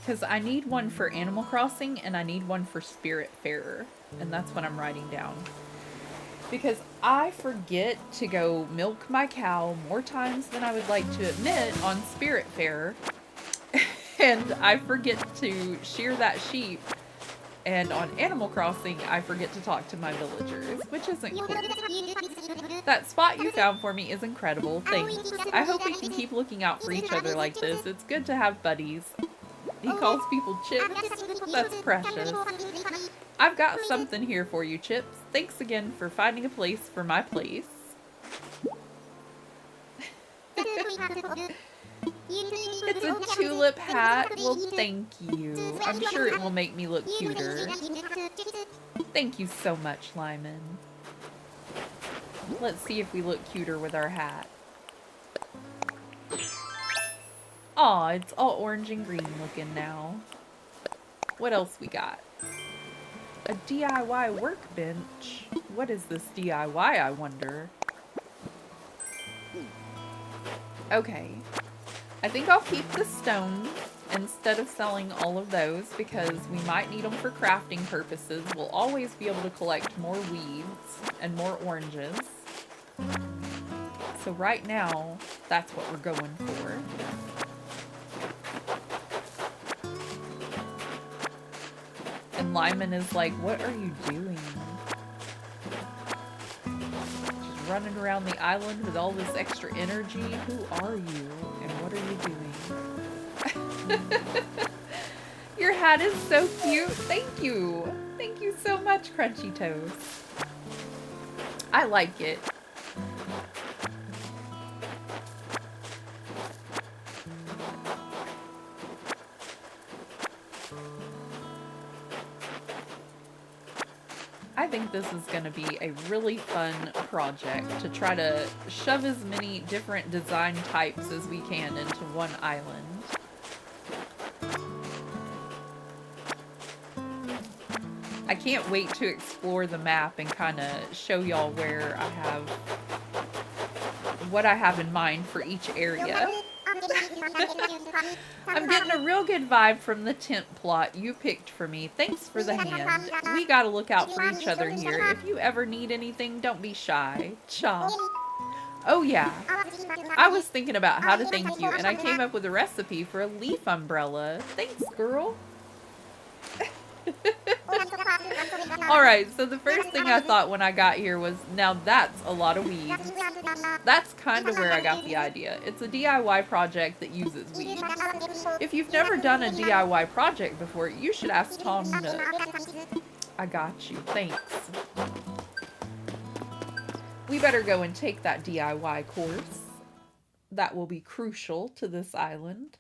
Because I need one for Animal Crossing and I need one for Spiritfarer. And that's what I'm writing down. Because I forget to go milk my cow more times than I would like to admit on Spiritfarer. And I forget to shear that sheep. And on Animal Crossing, I forget to talk to my villagers, which isn't cool. That spot you found for me is incredible. Thanks. I hope we can keep looking out for each other like this. It's good to have buddies. He calls people Chips. That's precious. I've got something here for you, Chips. Thanks again for finding a place for my place. It's a tulip hat. Well, thank you. I'm sure it will make me look cuter. Thank you so much, Lyman. Let's see if we look cuter with our hat. Aw, it's all orange and green looking now. What else we got? A DIY workbench. What is this DIY, I wonder? Okay. I think I'll keep the stone instead of selling all of those because we might need them for crafting purposes. We'll always be able to collect more weeds and more oranges. So right now, that's what we're going for. And Lyman is like, what are you doing? Just running around the island with all this extra energy? Who are you? And what are you doing? Your hat is so cute. Thank you. Thank you so much, Crunchy Toast. I like it. I think this is going to be a really fun project to try to shove as many different design types as we can into one island. I can't wait to explore the map and kind of show y'all where I have, what I have in mind for each area. I'm getting a real good vibe from the tent plot you picked for me. Thanks for the hand. We gotta look out for each other here. If you ever need anything, don't be shy. Chomp. Oh yeah. I was thinking about how to thank you, and I came up with a recipe for a leaf umbrella. Thanks, girl. Alright, so the first thing I thought when I got here was, now that's a lot of weeds. That's kind of where I got the idea. It's a DIY project that uses weeds. If you've never done a DIY project before, you should ask Tom Nook. I got you. Thanks. We better go and take that DIY course. That will be crucial to this island.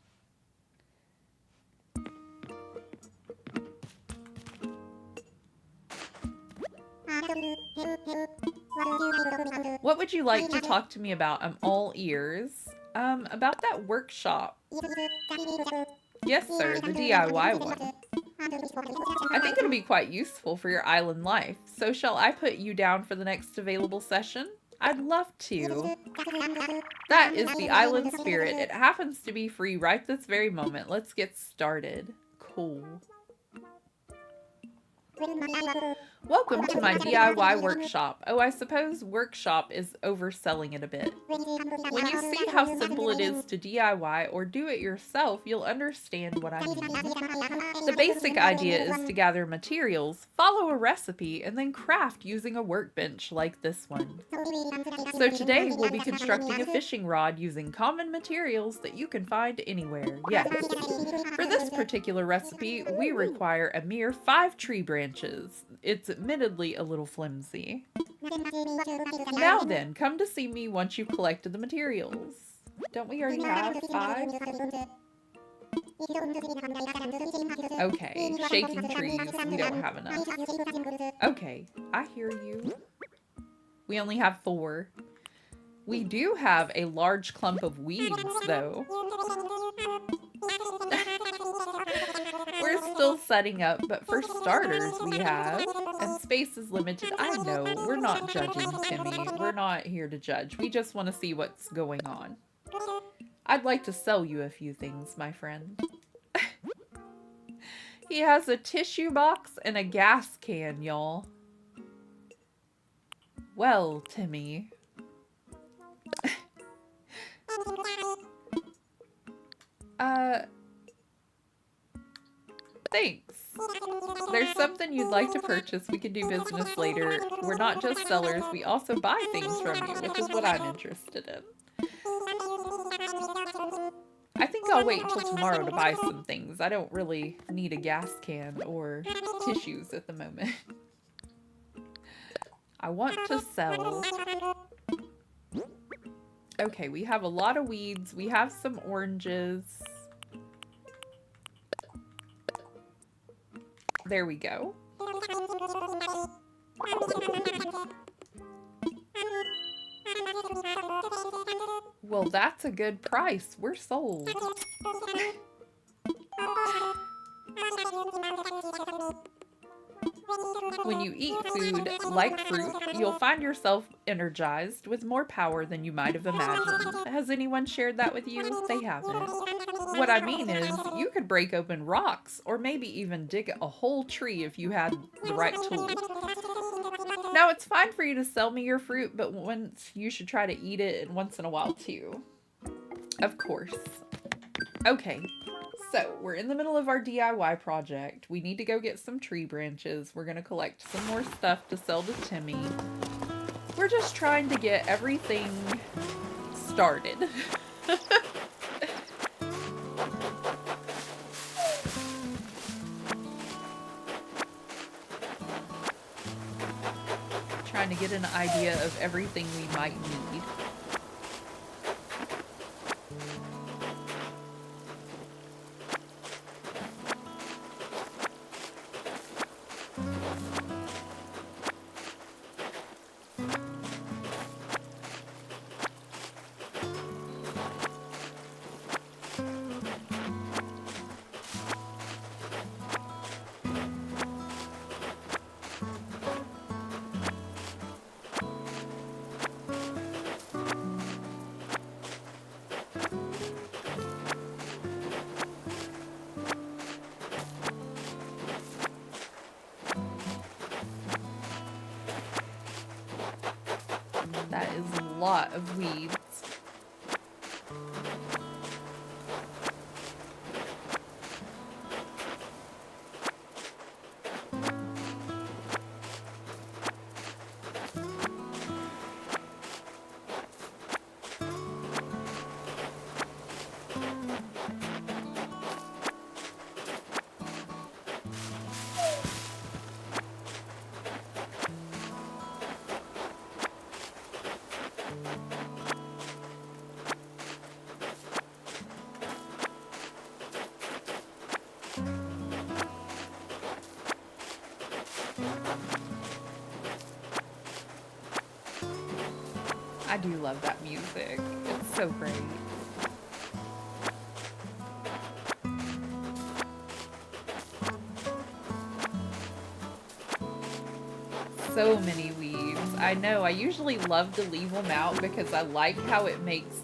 What would you like to talk to me about? I'm all ears. About that workshop. Yes, sir, the DIY one. I think it'll be quite useful for your island life. So shall I put you down for the next available session? I'd love to. That is the island spirit. It happens to be free right this very moment. Let's get started. Cool. Welcome to my DIY workshop. Oh, I suppose workshop is overselling it a bit. When you see how simple it is to DIY or do it yourself, you'll understand what I mean. The basic idea is to gather materials, follow a recipe, and then craft using a workbench like this one. So today we'll be constructing a fishing rod using common materials that you can find anywhere. Yes. For this particular recipe, we require a mere 5 tree branches. It's admittedly a little flimsy. Now then, come to see me once you've collected the materials. Don't we already have 5? Okay, shaking trees, we don't have enough. Okay, I hear you. We only have 4. We do have a large clump of weeds, though. We're still setting up, but for starters, we have, and space is limited. I know, we're not judging, Timmy. We're not here to judge. We just want to see what's going on. I'd like to sell you a few things, my friend. He has a tissue box and a gas can, y'all. Well, Timmy. Thanks. There's something you'd like to purchase. We can do business later. We're not just sellers, we also buy things from you, which is what I'm interested in. I think I'll wait until tomorrow to buy some things. I don't really need a gas can or tissues at the moment. I want to sell. Okay, we have a lot of weeds. We have some oranges. There we go. Well, that's a good price. We're sold. When you eat food like fruit, you'll find yourself energized with more power than you might have imagined. Has anyone shared that with you? They haven't. What I mean is, you could break open rocks, or maybe even dig a whole tree if you had the right tool. Now, it's fine for you to sell me your fruit, but once you should try to eat it once in a while too. Of course. Okay, so we're in the middle of our DIY project. We need to go get some tree branches. We're gonna collect some more stuff to sell to Timmy. We're just trying to get everything started. Trying to get an idea of everything we might need. That is a lot of weeds. I do love that music. It's so great. So many weeds. I know, I usually love to leave them out because I like how it makes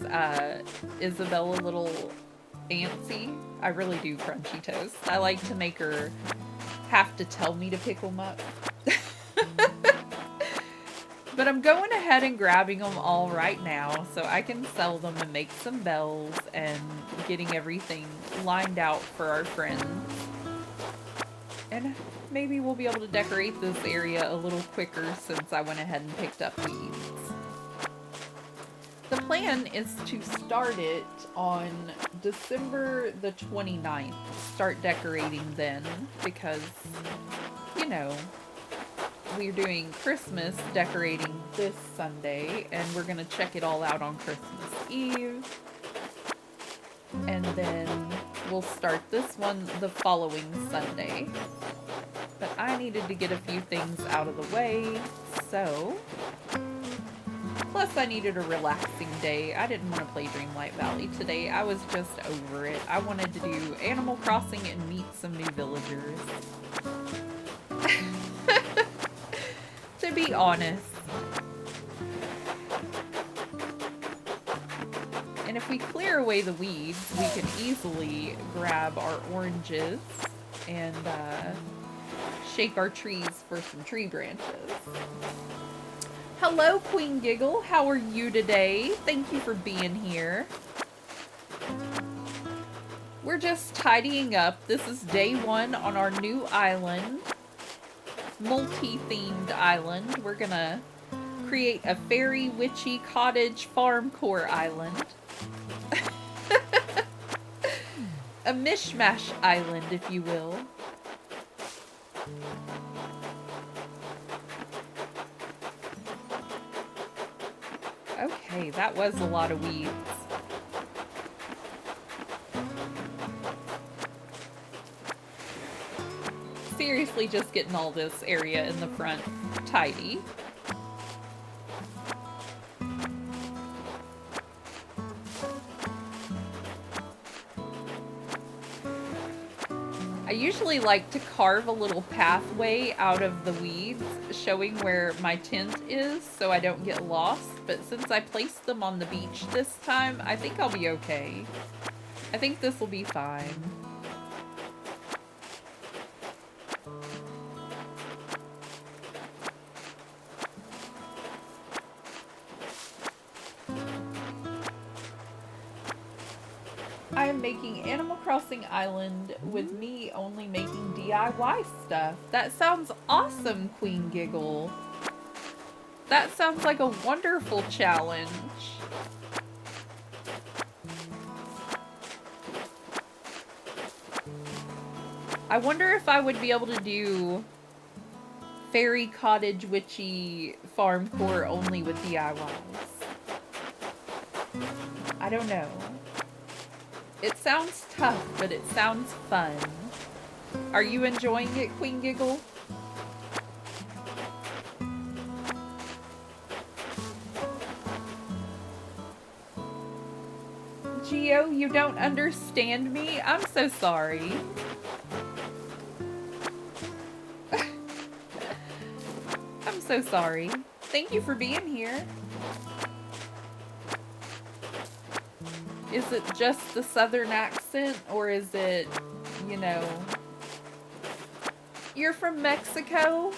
Isabel a little antsy. I really do, Crunchy Toast. I like to make her have to tell me to pick them up. But I'm going ahead and grabbing them all right now so I can sell them and make some bells and getting everything lined out for our friends. And maybe we'll be able to decorate this area a little quicker since I went ahead and picked up weeds. The plan is to start it on December the 29th. Start decorating then because, you know, we're doing Christmas decorating this Sunday, and we're going to check it all out on Christmas Eve. And then we'll start this one the following Sunday. But I needed to get a few things out of the way, so... Plus, I needed a relaxing day. I didn't want to play Dreamlight Valley today. I was just over it. I wanted to do Animal Crossing and meet some new villagers. To be honest. And if we clear away the weeds, we can easily grab our oranges and shake our trees for some tree branches. Hello, Queen Giggle. How are you today? Thank you for being here. We're just tidying up. This is day one on our new island. Multi-themed island. We're gonna create a fairy, witchy, cottage, farm core island. A mishmash island, if you will. Okay, that was a lot of weeds. Seriously, just getting all this area in the front tidy. I usually like to carve a little pathway out of the weeds, showing where my tent is so I don't get lost, but since I placed them on the beach this time, I think I'll be okay. I think this will be fine. I am making Animal Crossing Island with me only making DIY stuff. That sounds awesome, Queen Giggle. That sounds like a wonderful challenge. I wonder if I would be able to do fairy, cottage, witchy, farm core only with DIYs. I don't know. It sounds tough, but it sounds fun. Are you enjoying it, Queen Giggle? Geo, you don't understand me? I'm so sorry. I'm so sorry. Thank you for being here. Is it just the southern accent, or is it, you know, you're from Mexico?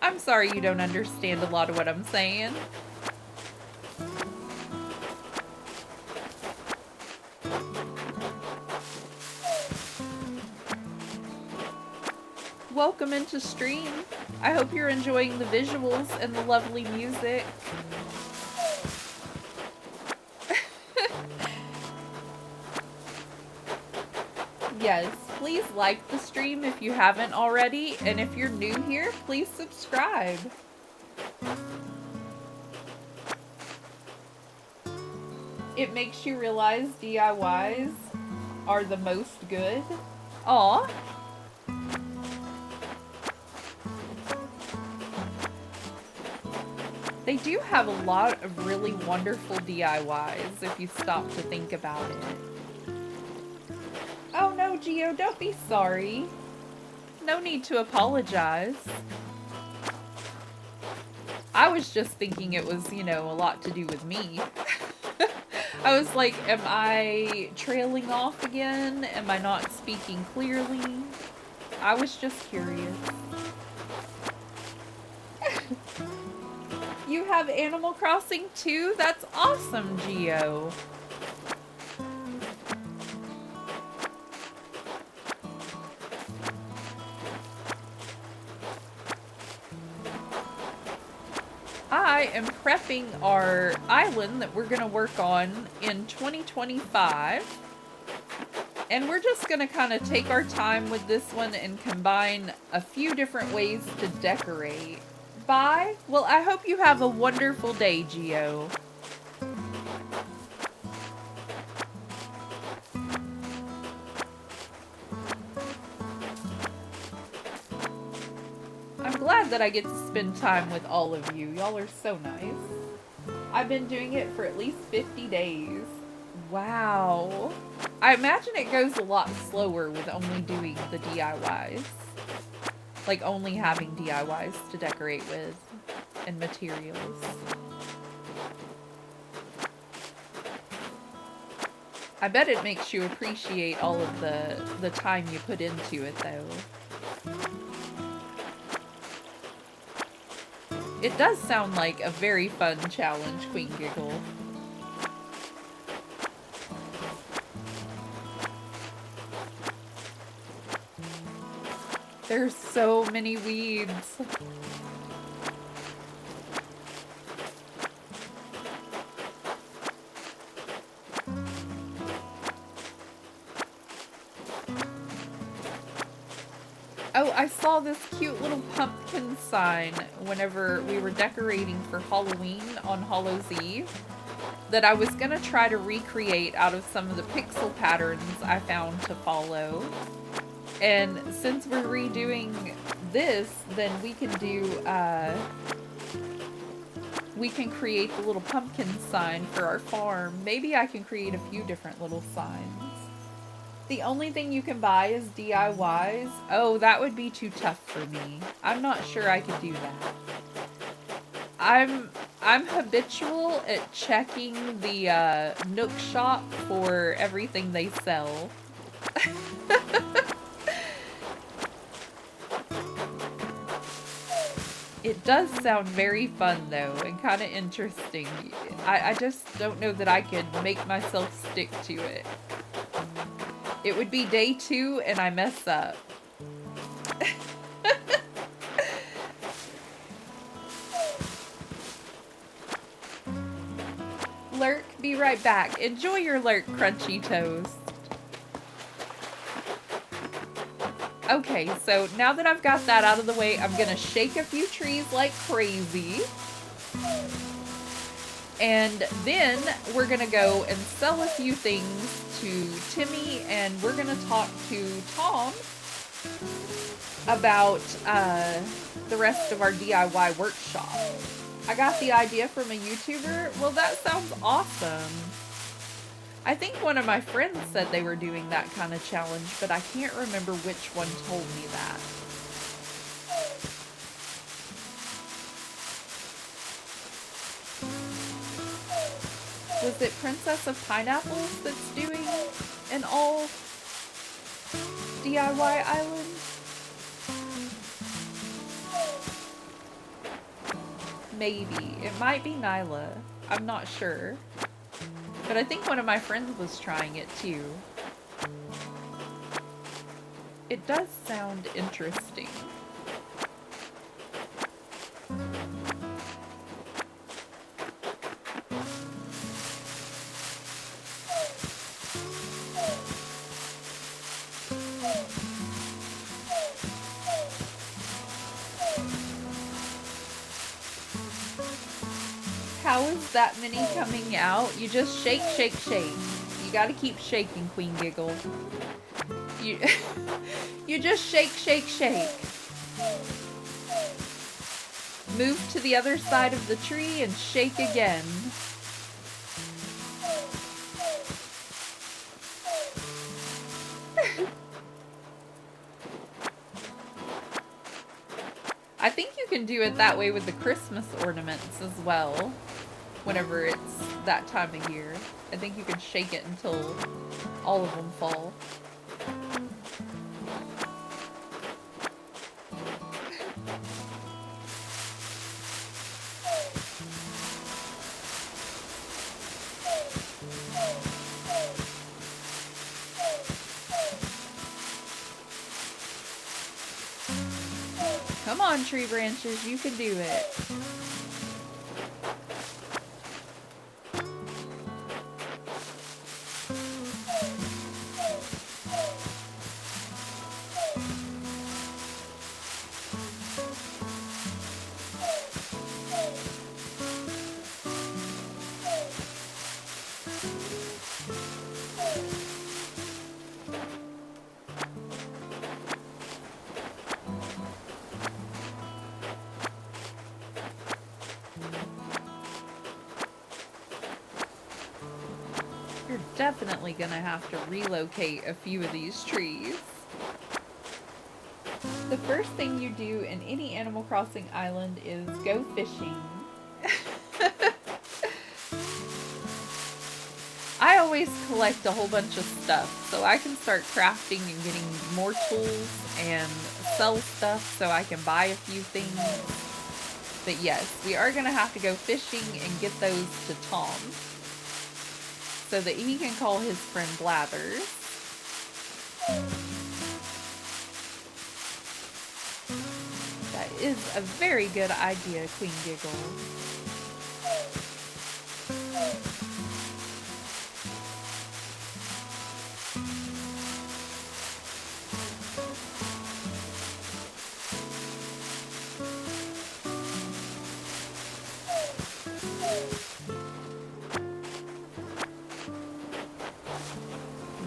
I'm sorry you don't understand a lot of what I'm saying. Welcome into stream. I hope you're enjoying the visuals and the lovely music. Yes, please like the stream if you haven't already, and if you're new here, please subscribe. It makes you realize DIYs are the most good. Aw. They do have a lot of really wonderful DIYs if you stop to think about it. Oh no, Geo, don't be sorry. No need to apologize. I was just thinking it was, you know, a lot to do with me. I was like, am I trailing off again? Am I not speaking clearly? I was just curious. You have Animal Crossing too? That's awesome, Geo. I am prepping our island that we're going to work on in 2025. And we're just going to kind of take our time with this one and combine a few different ways to decorate. Bye. Well, I hope you have a wonderful day, Geo. glad that I get to spend time with all of you. Y'all are so nice. I've been doing it for at least 50 days. Wow. I imagine it goes a lot slower with only doing the DIYs. Like only having DIYs to decorate with and materials. I bet it makes you appreciate all of the time you put into it, though. It does sound like a very fun challenge, Queen Giggle. There's so many weeds. Oh, I saw this cute little pumpkin sign whenever we were decorating for Halloween on Hallows Eve that I was going to try to recreate out of some of the pixel patterns I found to follow. And since we're redoing this, then we can do, we can create the little pumpkin sign for our farm. Maybe I can create a few different little signs. The only thing you can buy is DIYs. Oh, that would be too tough for me. I'm not sure I could do that. I'm habitual at checking the Nook shop for everything they sell. It does sound very fun though, and kind of interesting. I just don't know that I could make myself stick to it. It would be day 2 and I mess up. Lurk, be right back. Enjoy your Lurk crunchy toast. Okay, so now that I've got that out of the way, I'm gonna shake a few trees like crazy. And then we're gonna go and sell a few things to Timmy, and we're gonna talk to Tom about the rest of our DIY workshop. I got the idea from a YouTuber. Well, that sounds awesome. I think one of my friends said they were doing that kind of challenge, but I can't remember which one told me that. Was it Princess of Pineapples that's doing an all DIY island? Maybe. It might be Nyla. I'm not sure. But I think one of my friends was trying it too. It does sound interesting. How is that many coming out? You just shake, shake, shake. You gotta keep shaking, Queen Giggle. You just shake, shake, shake. Move to the other side of the tree and shake again. I think you can do it that way with the Christmas ornaments as well. Whenever it's that time of year. I think you can shake it until all of them fall. Come on, tree branches, you can do it. definitely gonna have to relocate a few of these trees. The first thing you do in any Animal Crossing island is go fishing. I always collect a whole bunch of stuff so I can start crafting and getting more tools and sell stuff so I can buy a few things. But yes, we are going to have to go fishing and get those to Tom so that he can call his friend Blathers. That is a very good idea, Queen Giggle.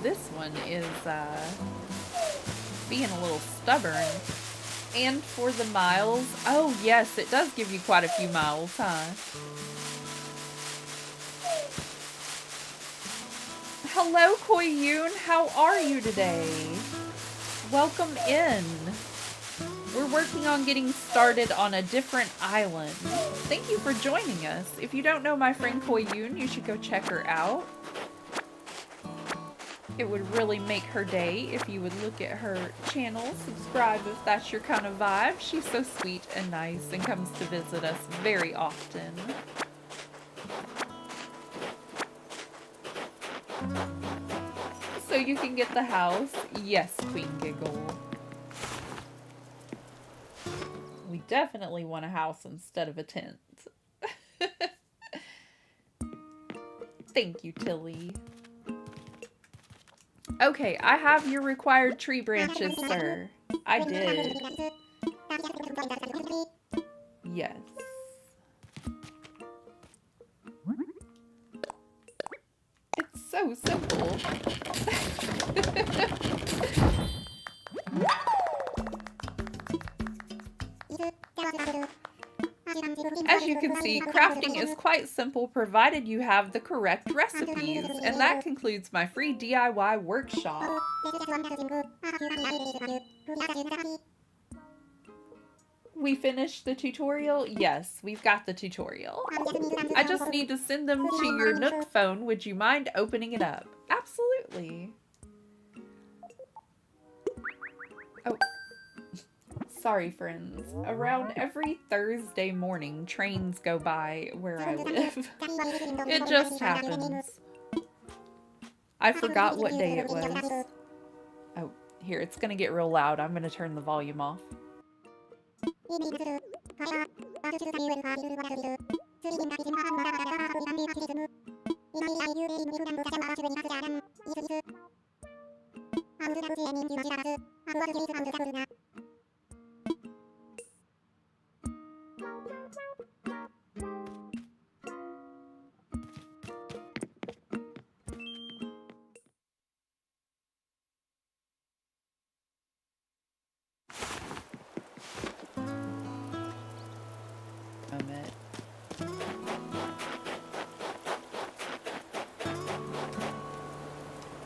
This one is being a little stubborn. And for the miles, oh yes, it does give you quite a few miles, huh? Hello, Koyun, how are you today? Welcome in. We're working on getting started on a different island. Thank you for joining us. If you don't know my friend Koyun, you should go check her out. It would really make her day if you would look at her channel, subscribe if that's your kind of vibe. She's so sweet and nice and comes to visit us very often. So you can get the house. Yes, Queen Giggle. We definitely want a house instead of a tent. Thank you, Tilly. Okay, I have your required tree branches, sir. I did. Yes. It's so simple. As you can see, crafting is quite simple provided you have the correct recipes, and that concludes my free DIY workshop. We finished the tutorial? Yes, we've got the tutorial. I just need to send them to your Nook phone. Would you mind opening it up? Absolutely. Oh. Sorry, friends. Around every Thursday morning, trains go by where I live. It just happens. I forgot what day it was. Oh, here, it's gonna get real loud. I'm gonna turn the volume off.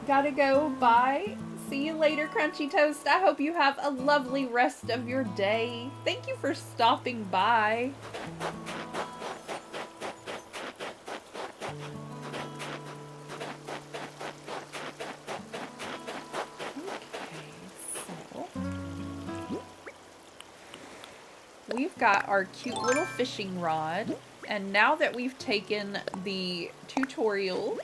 Gotta go. Bye. See you later, Crunchy Toast. I hope you have a lovely rest of your day. Thank you for stopping by. We've got our cute little fishing rod, and now that we've taken the tutorial,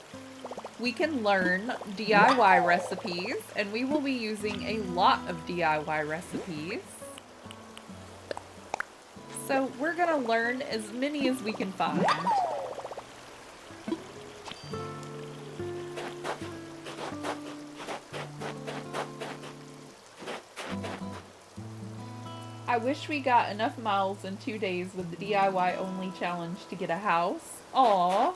we can learn DIY recipes, and we will be using a lot of DIY recipes. So we're gonna learn as many as we can find. I wish we got enough miles in 2 days with the DIY only challenge to get a house. Aww.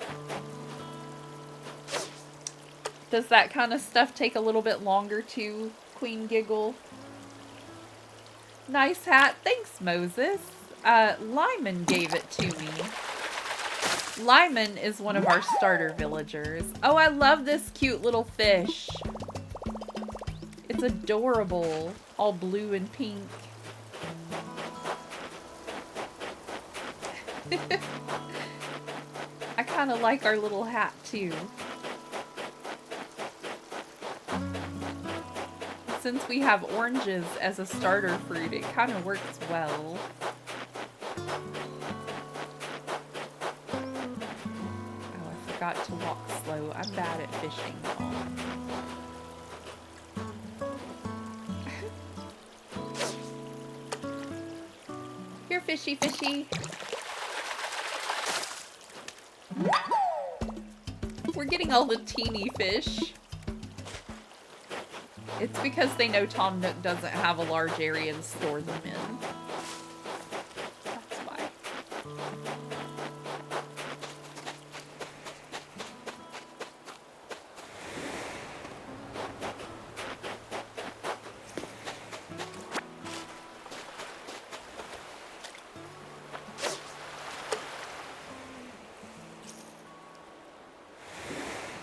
Does that kind of stuff take a little bit longer too, Queen Giggle? Nice hat. Thanks, Moses. Lyman gave it to me. Lyman is one of our starter villagers. Oh, I love this cute little fish. It's adorable. All blue and pink. I kind of like our little hat too. Since we have oranges as a starter fruit, it kind of works well. Oh, I forgot to walk slow. I'm bad at fishing, y'all. Here, fishy, fishy. We're getting all the teeny fish. It's because they know Tom Nook doesn't have a large area to store them in. That's why.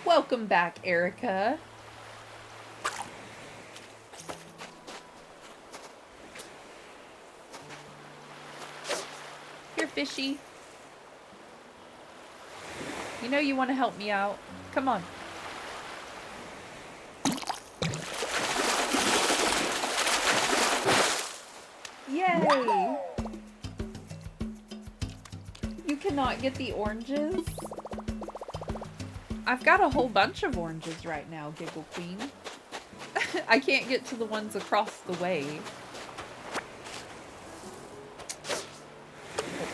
Welcome back, Erica. Here, fishy. You know you want to help me out. Come on. Yay! You cannot get the oranges? I've got a whole bunch of oranges right now, Giggle Queen. I can't get to the ones across the way.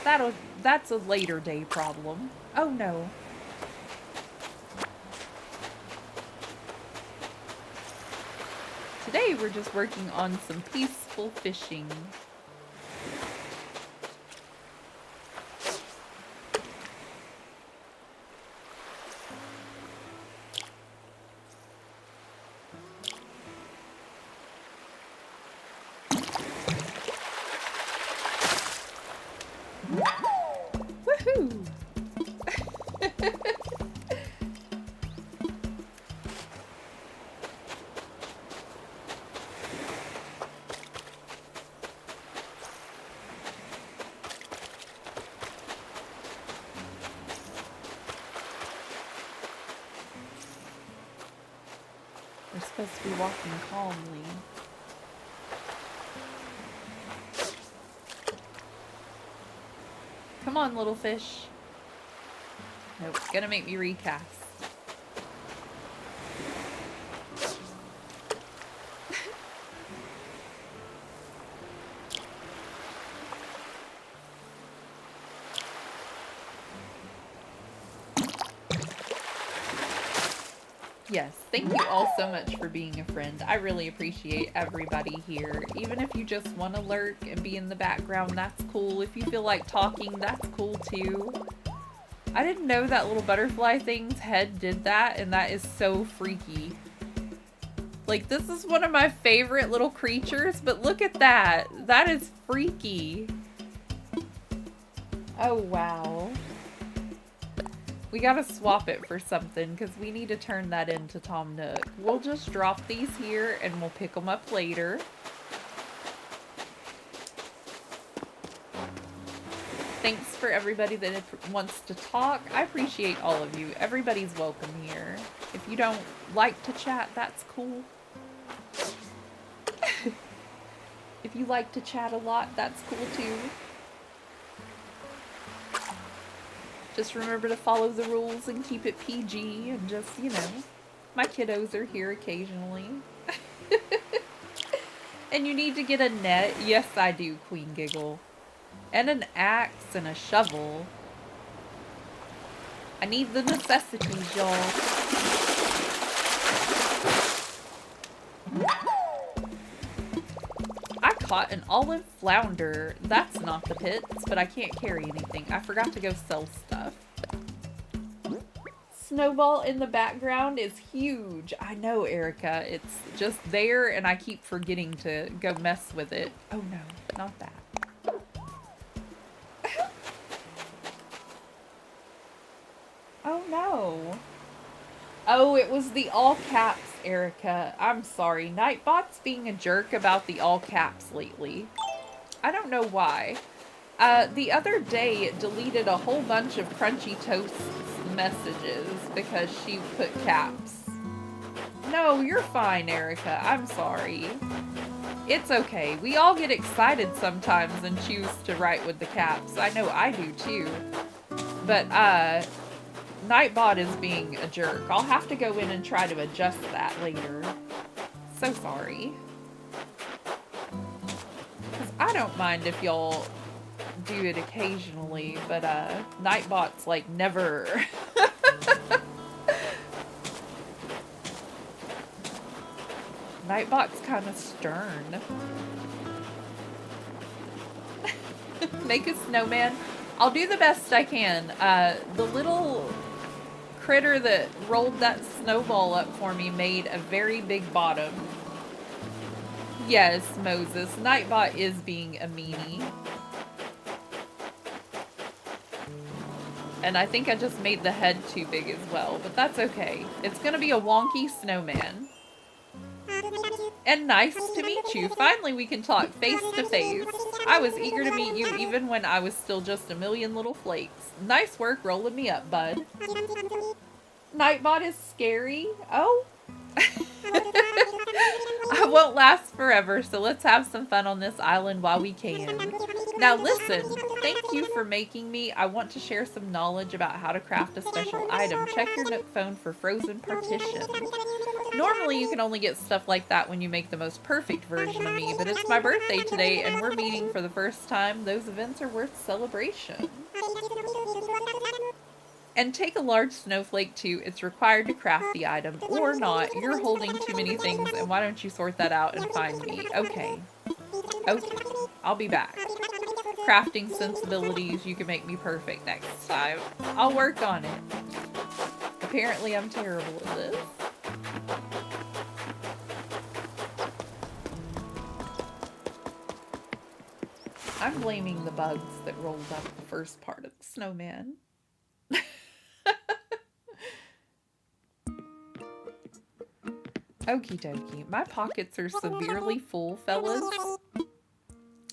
But that's a later day problem. Oh no. Today we're just working on some peaceful fishing. Woohoo! We're supposed to be walking calmly. Come on, little fish. Nope, it's gonna make me recast. Yes, thank you all so much for being a friend. I really appreciate everybody here. Even if you just want to lurk and be in the background, that's cool. If you feel like talking, that's cool too. I didn't know that little butterfly thing's head did that, and that is so freaky. Like, this is one of my favorite little creatures, but look at that. That is freaky. Oh, wow. We gotta swap it for something, because we need to turn that into Tom Nook. We'll just drop these here, and we'll pick them up later. Thanks for everybody that wants to talk. I appreciate all of you. Everybody's welcome here. If you don't like to chat, that's cool. If you like to chat a lot, that's cool too. Just remember to follow the rules and keep it PG and just, you know, my kiddos are here occasionally. And you need to get a net. Yes, I do, Queen Giggle. And an axe and a shovel. I need the necessities, y'all. I caught an olive flounder. That's not the pits, but I can't carry anything. I forgot to go sell stuff. Snowball in the background is huge. I know, Erica. It's just there, and I keep forgetting to go mess with it. Oh no, not that. no. Oh, it was the all caps, Erica. I'm sorry. Nightbot's being a jerk about the all caps lately. I don't know why. The other day it deleted a whole bunch of Crunchy Toast's messages because she put caps. No, you're fine, Erica. I'm sorry. It's okay. We all get excited sometimes and choose to write with the caps. I know I do too. But, Nightbot is being a jerk. I'll have to go in and try to adjust that later. So sorry. 'Cause I don't mind if y'all do it occasionally, but Nightbot's like never. Nightbot's kind of stern. Make a snowman. I'll do the best I can. The little critter that rolled that snowball up for me made a very big bottom. Yes, Moses. Nightbot is being a meanie. And I think I just made the head too big as well, but that's okay. It's gonna be a wonky snowman. And nice to meet you. Finally we can talk face to face. I was eager to meet you even when I was still just a million little flakes. Nice work rolling me up, bud. Nightbot is scary. Oh. I won't last forever, so let's have some fun on this island while we can. Now listen, thank you for making me. I want to share some knowledge about how to craft a special item. Check your Nook phone for frozen partition. Normally you can only get stuff like that when you make the most perfect version of me, but it's my birthday today and we're meeting for the first time. Those events are worth celebration. And take a large snowflake too. It's required to craft the item, or not. You're holding too many things, and why don't you sort that out and find me? Okay. Okay. I'll be back. Crafting sensibilities, you can make me perfect next time. I'll work on it. Apparently I'm terrible at this. I'm blaming the bugs that rolled up the first part of the snowman. Okie dokie. My pockets are severely full, fellas.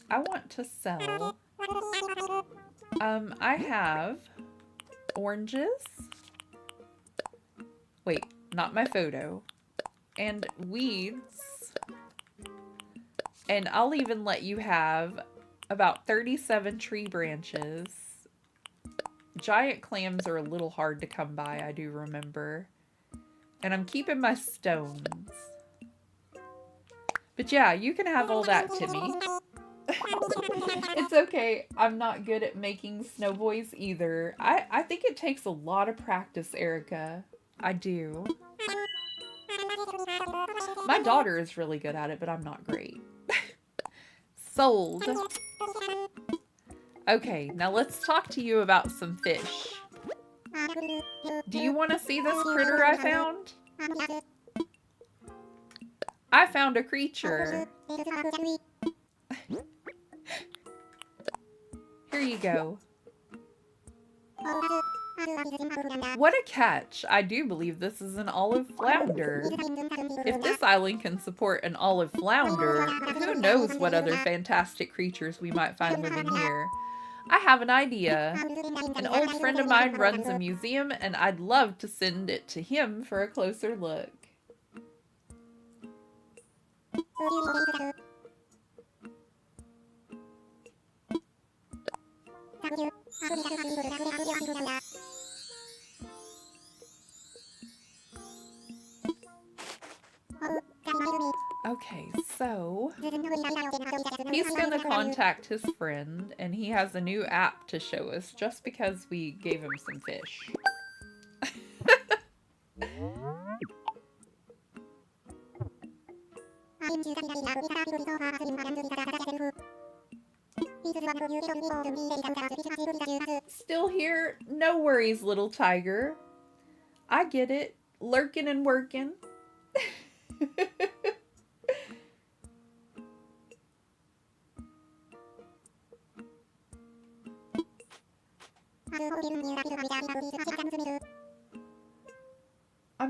I want to sell. I have oranges. Wait, not my photo. And weeds. And I'll even let you have about 37 tree branches. Giant clams are a little hard to come by, I do remember. And I'm keeping my stones. But yeah, you can have all that, Timmy. It's okay. I'm not good at making snow boys either. I think it takes a lot of practice, Erica. I do. My daughter is really good at it, but I'm not great. Sold. Okay, now let's talk to you about some fish. Do you want to see this critter I found? I found a creature. Here you go. What a catch! I do believe this is an olive flounder. If this island can support an olive flounder, who knows what other fantastic creatures we might find living here. I have an idea. An old friend of mine runs a museum, and I'd love to send it to him for a closer look. Okay, so he's gonna contact his friend, and he has a new app to show us just because we gave him some fish. Still here? No worries, little tiger. I get it. Lurking and working.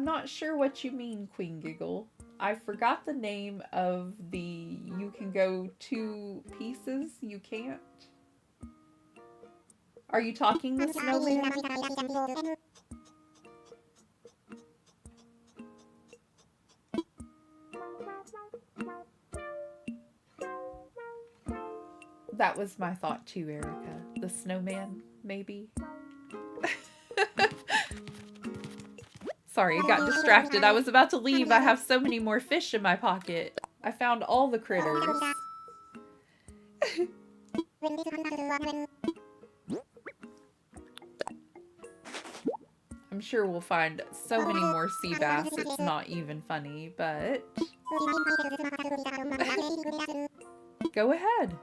not sure what you mean, Queen Giggle. I forgot the name of the you can go 2 pieces, you can't. Are you talking the snowman? That was my thought too, Erica. The snowman, maybe? Sorry, I got distracted. I was about to leave. I have so many more fish in my pocket. I found all the critters. I'm sure we'll find so many more sea bass, it's not even funny, but... Go ahead.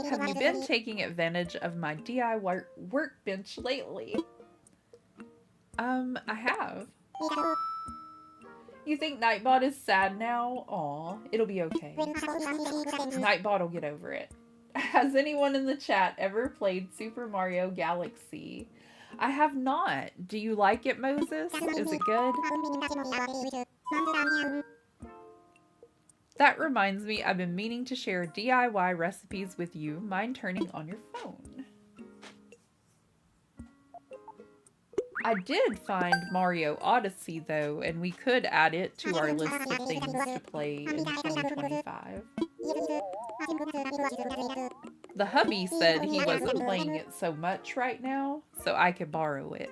Have you been taking advantage of my DIY workbench lately? I have. You think Nightbot is sad now? Aw, it'll be okay. Nightbot will get over it. Has anyone in the chat ever played Super Mario Galaxy? I have not. Do you like it, Moses? Is it good? That reminds me, I've been meaning to share DIY recipes with you. Mind turning on your phone. I did find Mario Odyssey, though, and we could add it to our list of things to play in 2025. The hubby said he wasn't playing it so much right now, so I could borrow it.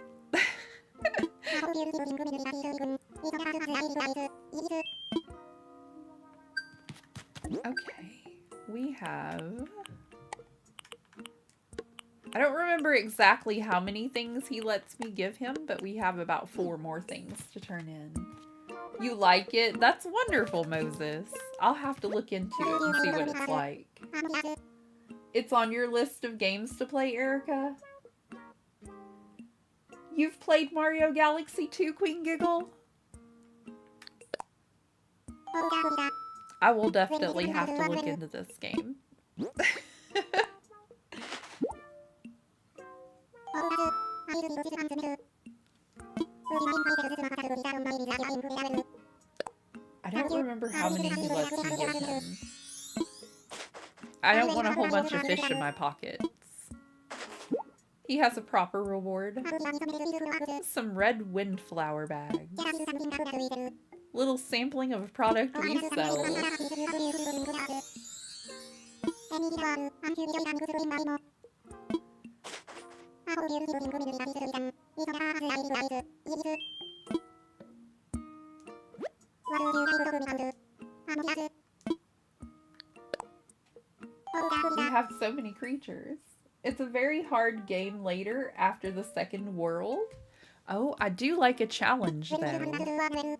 Okay, we have... I don't remember exactly how many things he lets me give him, but we have about 4 more things to turn in. You like it? That's wonderful, Moses. I'll have to look into it and see what it's like. It's on your list of games to play, Erica? You've played Mario Galaxy 2, Queen Giggle? I will definitely have to look into this game. I don't remember how many he lets me give him. I don't want a whole bunch of fish in my pockets. He has a proper reward. Some red windflower bags. Little sampling of a product we sell. We have so many creatures. It's a very hard game later after the second world. Oh, I do like a challenge though.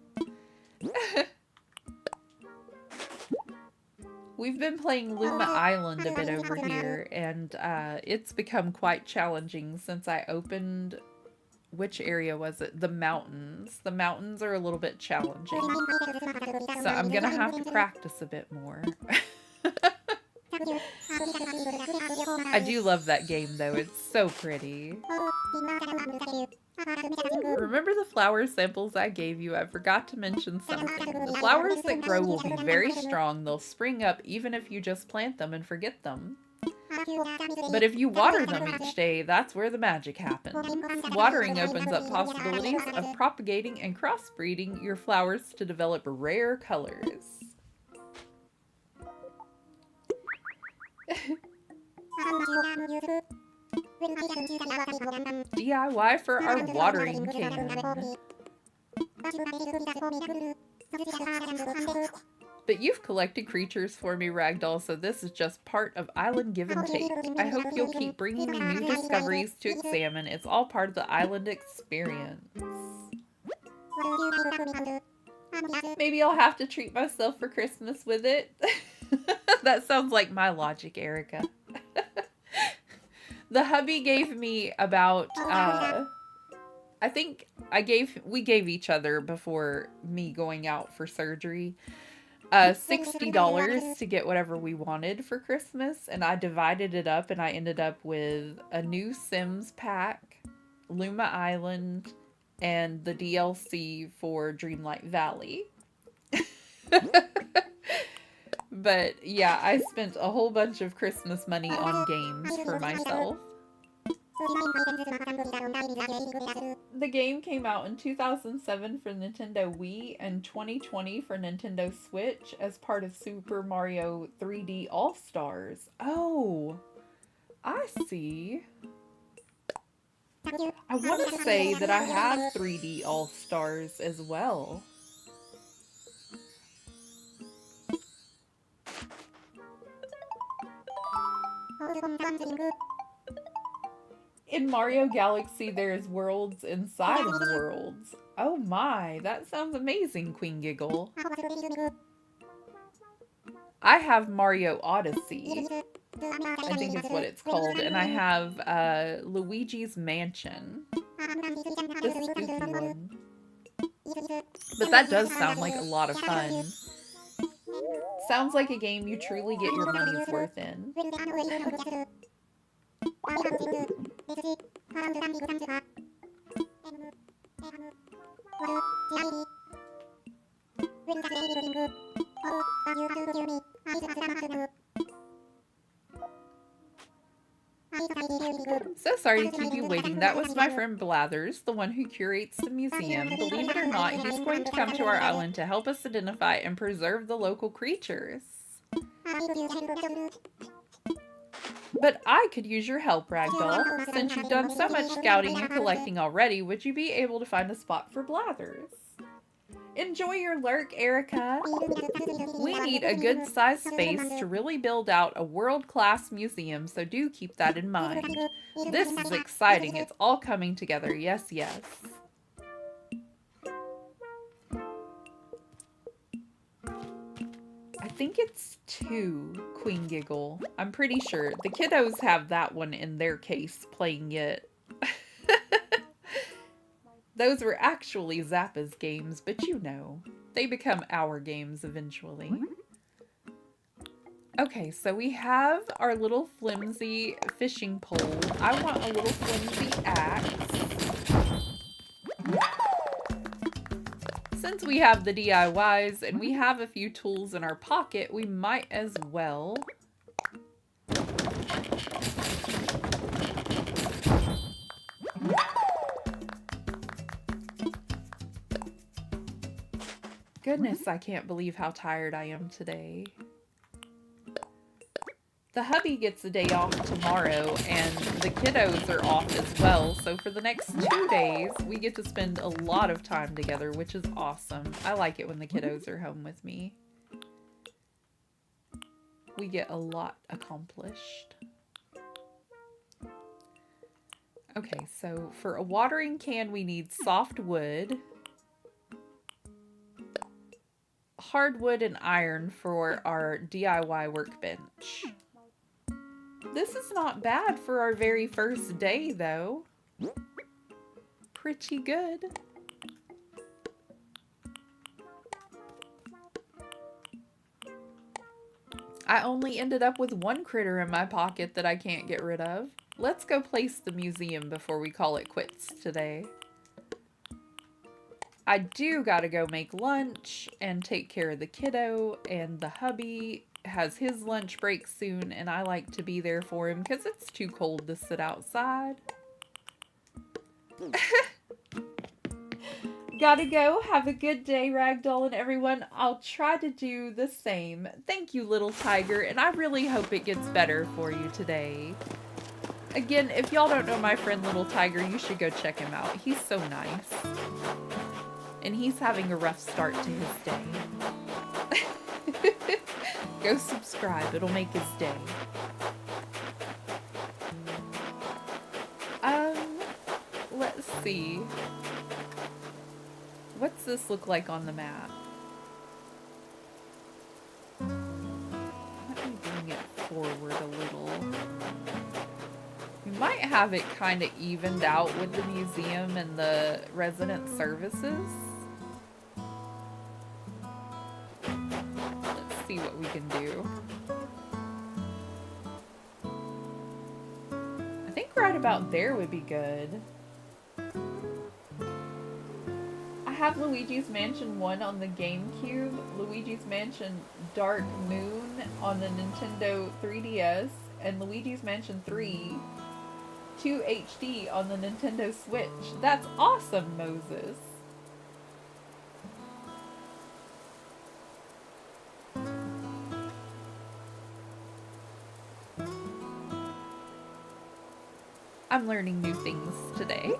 We've been playing Luma Island a bit over here, and it's become quite challenging since I opened... Which area was it? The mountains. The mountains are a little bit challenging. So I'm gonna have to practice a bit more. I do love that game though, it's so pretty. Remember the flower samples I gave you? I forgot to mention something. The flowers that grow will be very strong. They'll spring up even if you just plant them and forget them. But if you water them each day, that's where the magic happens. Watering opens up possibilities of propagating and crossbreeding your flowers to develop rare colors. DIY for our watering can. But you've collected creatures for me, Ragdoll, so this is just part of Island Give and Take. I hope you'll keep bringing me new discoveries to examine. It's all part of the island experience. Maybe I'll have to treat myself for Christmas with it. That sounds like my logic, Erica. The hubby gave me about I think we gave each other before me going out for surgery $60 to get whatever we wanted for Christmas, and I divided it up, and I ended up with a new Sims pack, Luma Island, and the DLC for Dreamlight Valley. But yeah, I spent a whole bunch of Christmas money on games for myself. The game came out in 2007 for Nintendo Wii and 2020 for Nintendo Switch as part of Super Mario 3D All-Stars. Oh, I see. I want to say that I had 3D All-Stars as well. In Mario Galaxy, there's worlds inside of worlds. Oh my, that sounds amazing, Queen Giggle. I have Mario Odyssey, I think is what it's called, and I have Luigi's Mansion, the spooky one. But that does sound like a lot of fun. Sounds like a game you truly get your money's worth in. So sorry to keep you waiting. That was my friend Blathers, the one who curates the museum. Believe it or not, he's going to come to our island to help us identify and preserve the local creatures. But I could use your help, Ragdoll. Since you've done so much scouting and collecting already, would you be able to find a spot for Blathers? Enjoy your lurk, Erica. We need a good-sized space to really build out a world-class museum, so do keep that in mind. This is exciting. It's all coming together. Yes, yes. I think it's 2, Queen Giggle. I'm pretty sure. The kiddos have that one in their case, playing it. Those were actually Zappa's games, but you know, they become our games eventually. Okay, so we have our little flimsy fishing pole. I want a little flimsy axe. Since we have the DIYs and we have a few tools in our pocket, we might as well. Goodness, I can't believe how tired I am today. The hubby gets a day off tomorrow, and the kiddos are off as well, so for the next 2 days, we get to spend a lot of time together, which is awesome. I like it when the kiddos are home with me. We get a lot accomplished. Okay, so for a watering can, we need soft wood, hardwood, and iron for our DIY workbench. This is not bad for our very first day, though. Pretty good. I only ended up with 1 critter in my pocket that I can't get rid of. Let's go place the museum before we call it quits today. I do gotta go make lunch and take care of the kiddo, and the hubby has his lunch break soon, and I like to be there for him because it's too cold to sit outside. Gotta go. Have a good day, Ragdoll and everyone. I'll try to do the same. Thank you, little tiger, and I really hope it gets better for you today. Again, if y'all don't know my friend Little Tiger, you should go check him out. He's so nice. And he's having a rough start to his day. Go subscribe. It'll make his day. Let's see. What's this look like on the map? Let me bring it forward a little. We might have it kind of evened out with the museum and the resident services. Let's see what we can do. I think right about there would be good. I have Luigi's Mansion 1 on the GameCube, Luigi's Mansion Dark Moon on the Nintendo 3DS, and Luigi's Mansion 3 2 HD on the Nintendo Switch. That's awesome, Moses. I'm learning new things today.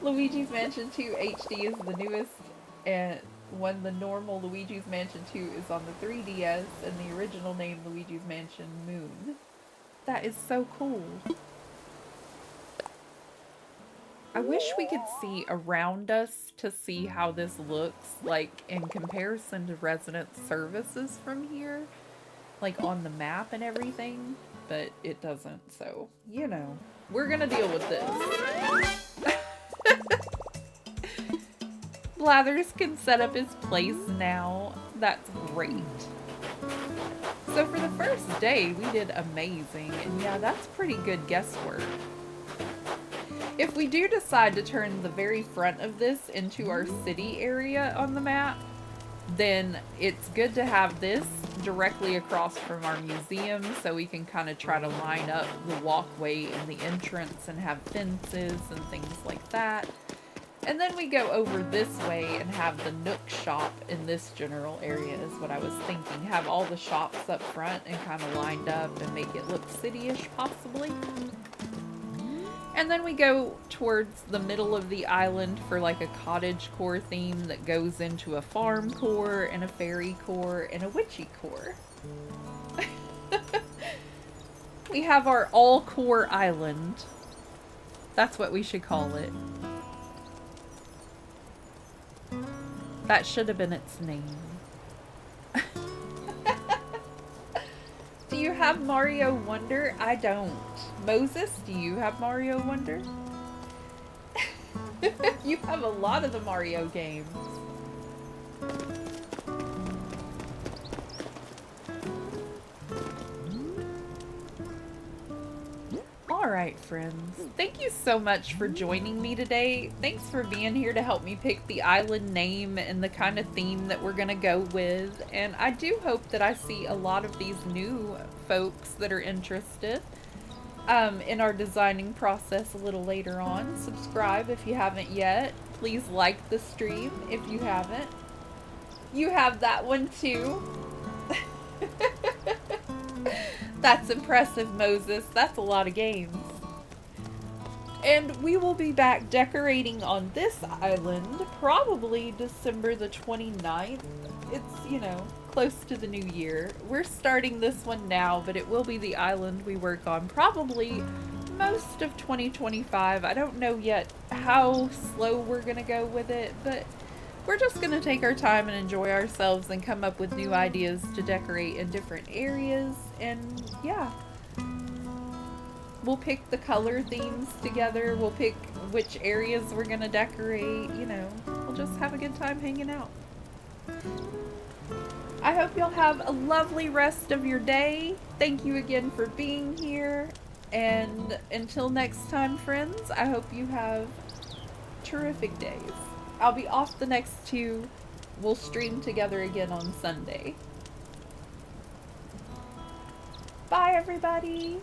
Luigi's Mansion 2 HD is the newest and when the normal Luigi's Mansion 2 is on the 3DS and the original name Luigi's Mansion Moon. That is so cool. I wish we could see around us to see how this looks like in comparison to resident services from here. Like on the map and everything, but it doesn't, so, you know. We're gonna deal with this. Blathers can set up his place now. That's great. So for the first day, we did amazing, and yeah, that's pretty good guesswork. If we do decide to turn the very front of this into our city area on the map, then it's good to have this directly across from our museum so we can kind of try to line up the walkway and the entrance and have fences and things like that. And then we go over this way and have the Nook shop in this general area is what I was thinking. Have all the shops up front and kind of lined up and make it look city-ish possibly. And then we go towards the middle of the island for like a cottage core theme that goes into a farm core and a fairy core and a witchy core. We have our all-core island. That's what we should call it. That should have been its name. Do you have Mario Wonder? I don't. Moses, do you have Mario Wonder? You have a lot of the Mario games. Alright, friends. Thank you so much for joining me today. Thanks for being here to help me pick the island name and the kind of theme that we're going to go with. And I do hope that I see a lot of these new folks that are interested in our designing process a little later on. Subscribe if you haven't yet. Please like the stream if you haven't. You have that one too. That's impressive, Moses. That's a lot of games. And we will be back decorating on this island probably December the 29th. It's, you know, close to the new year. We're starting this one now, but it will be the island we work on probably most of 2025. I don't know yet how slow we're gonna go with it, but we're just gonna take our time and enjoy ourselves and come up with new ideas to decorate in different areas. And yeah, we'll pick the color themes together. We'll pick which areas we're gonna decorate. You know, we'll just have a good time hanging out. I hope you'll have a lovely rest of your day. Thank you again for being here. And until next time, friends, I hope you have terrific days. I'll be off the next two. We'll stream together again on Sunday. Bye, everybody!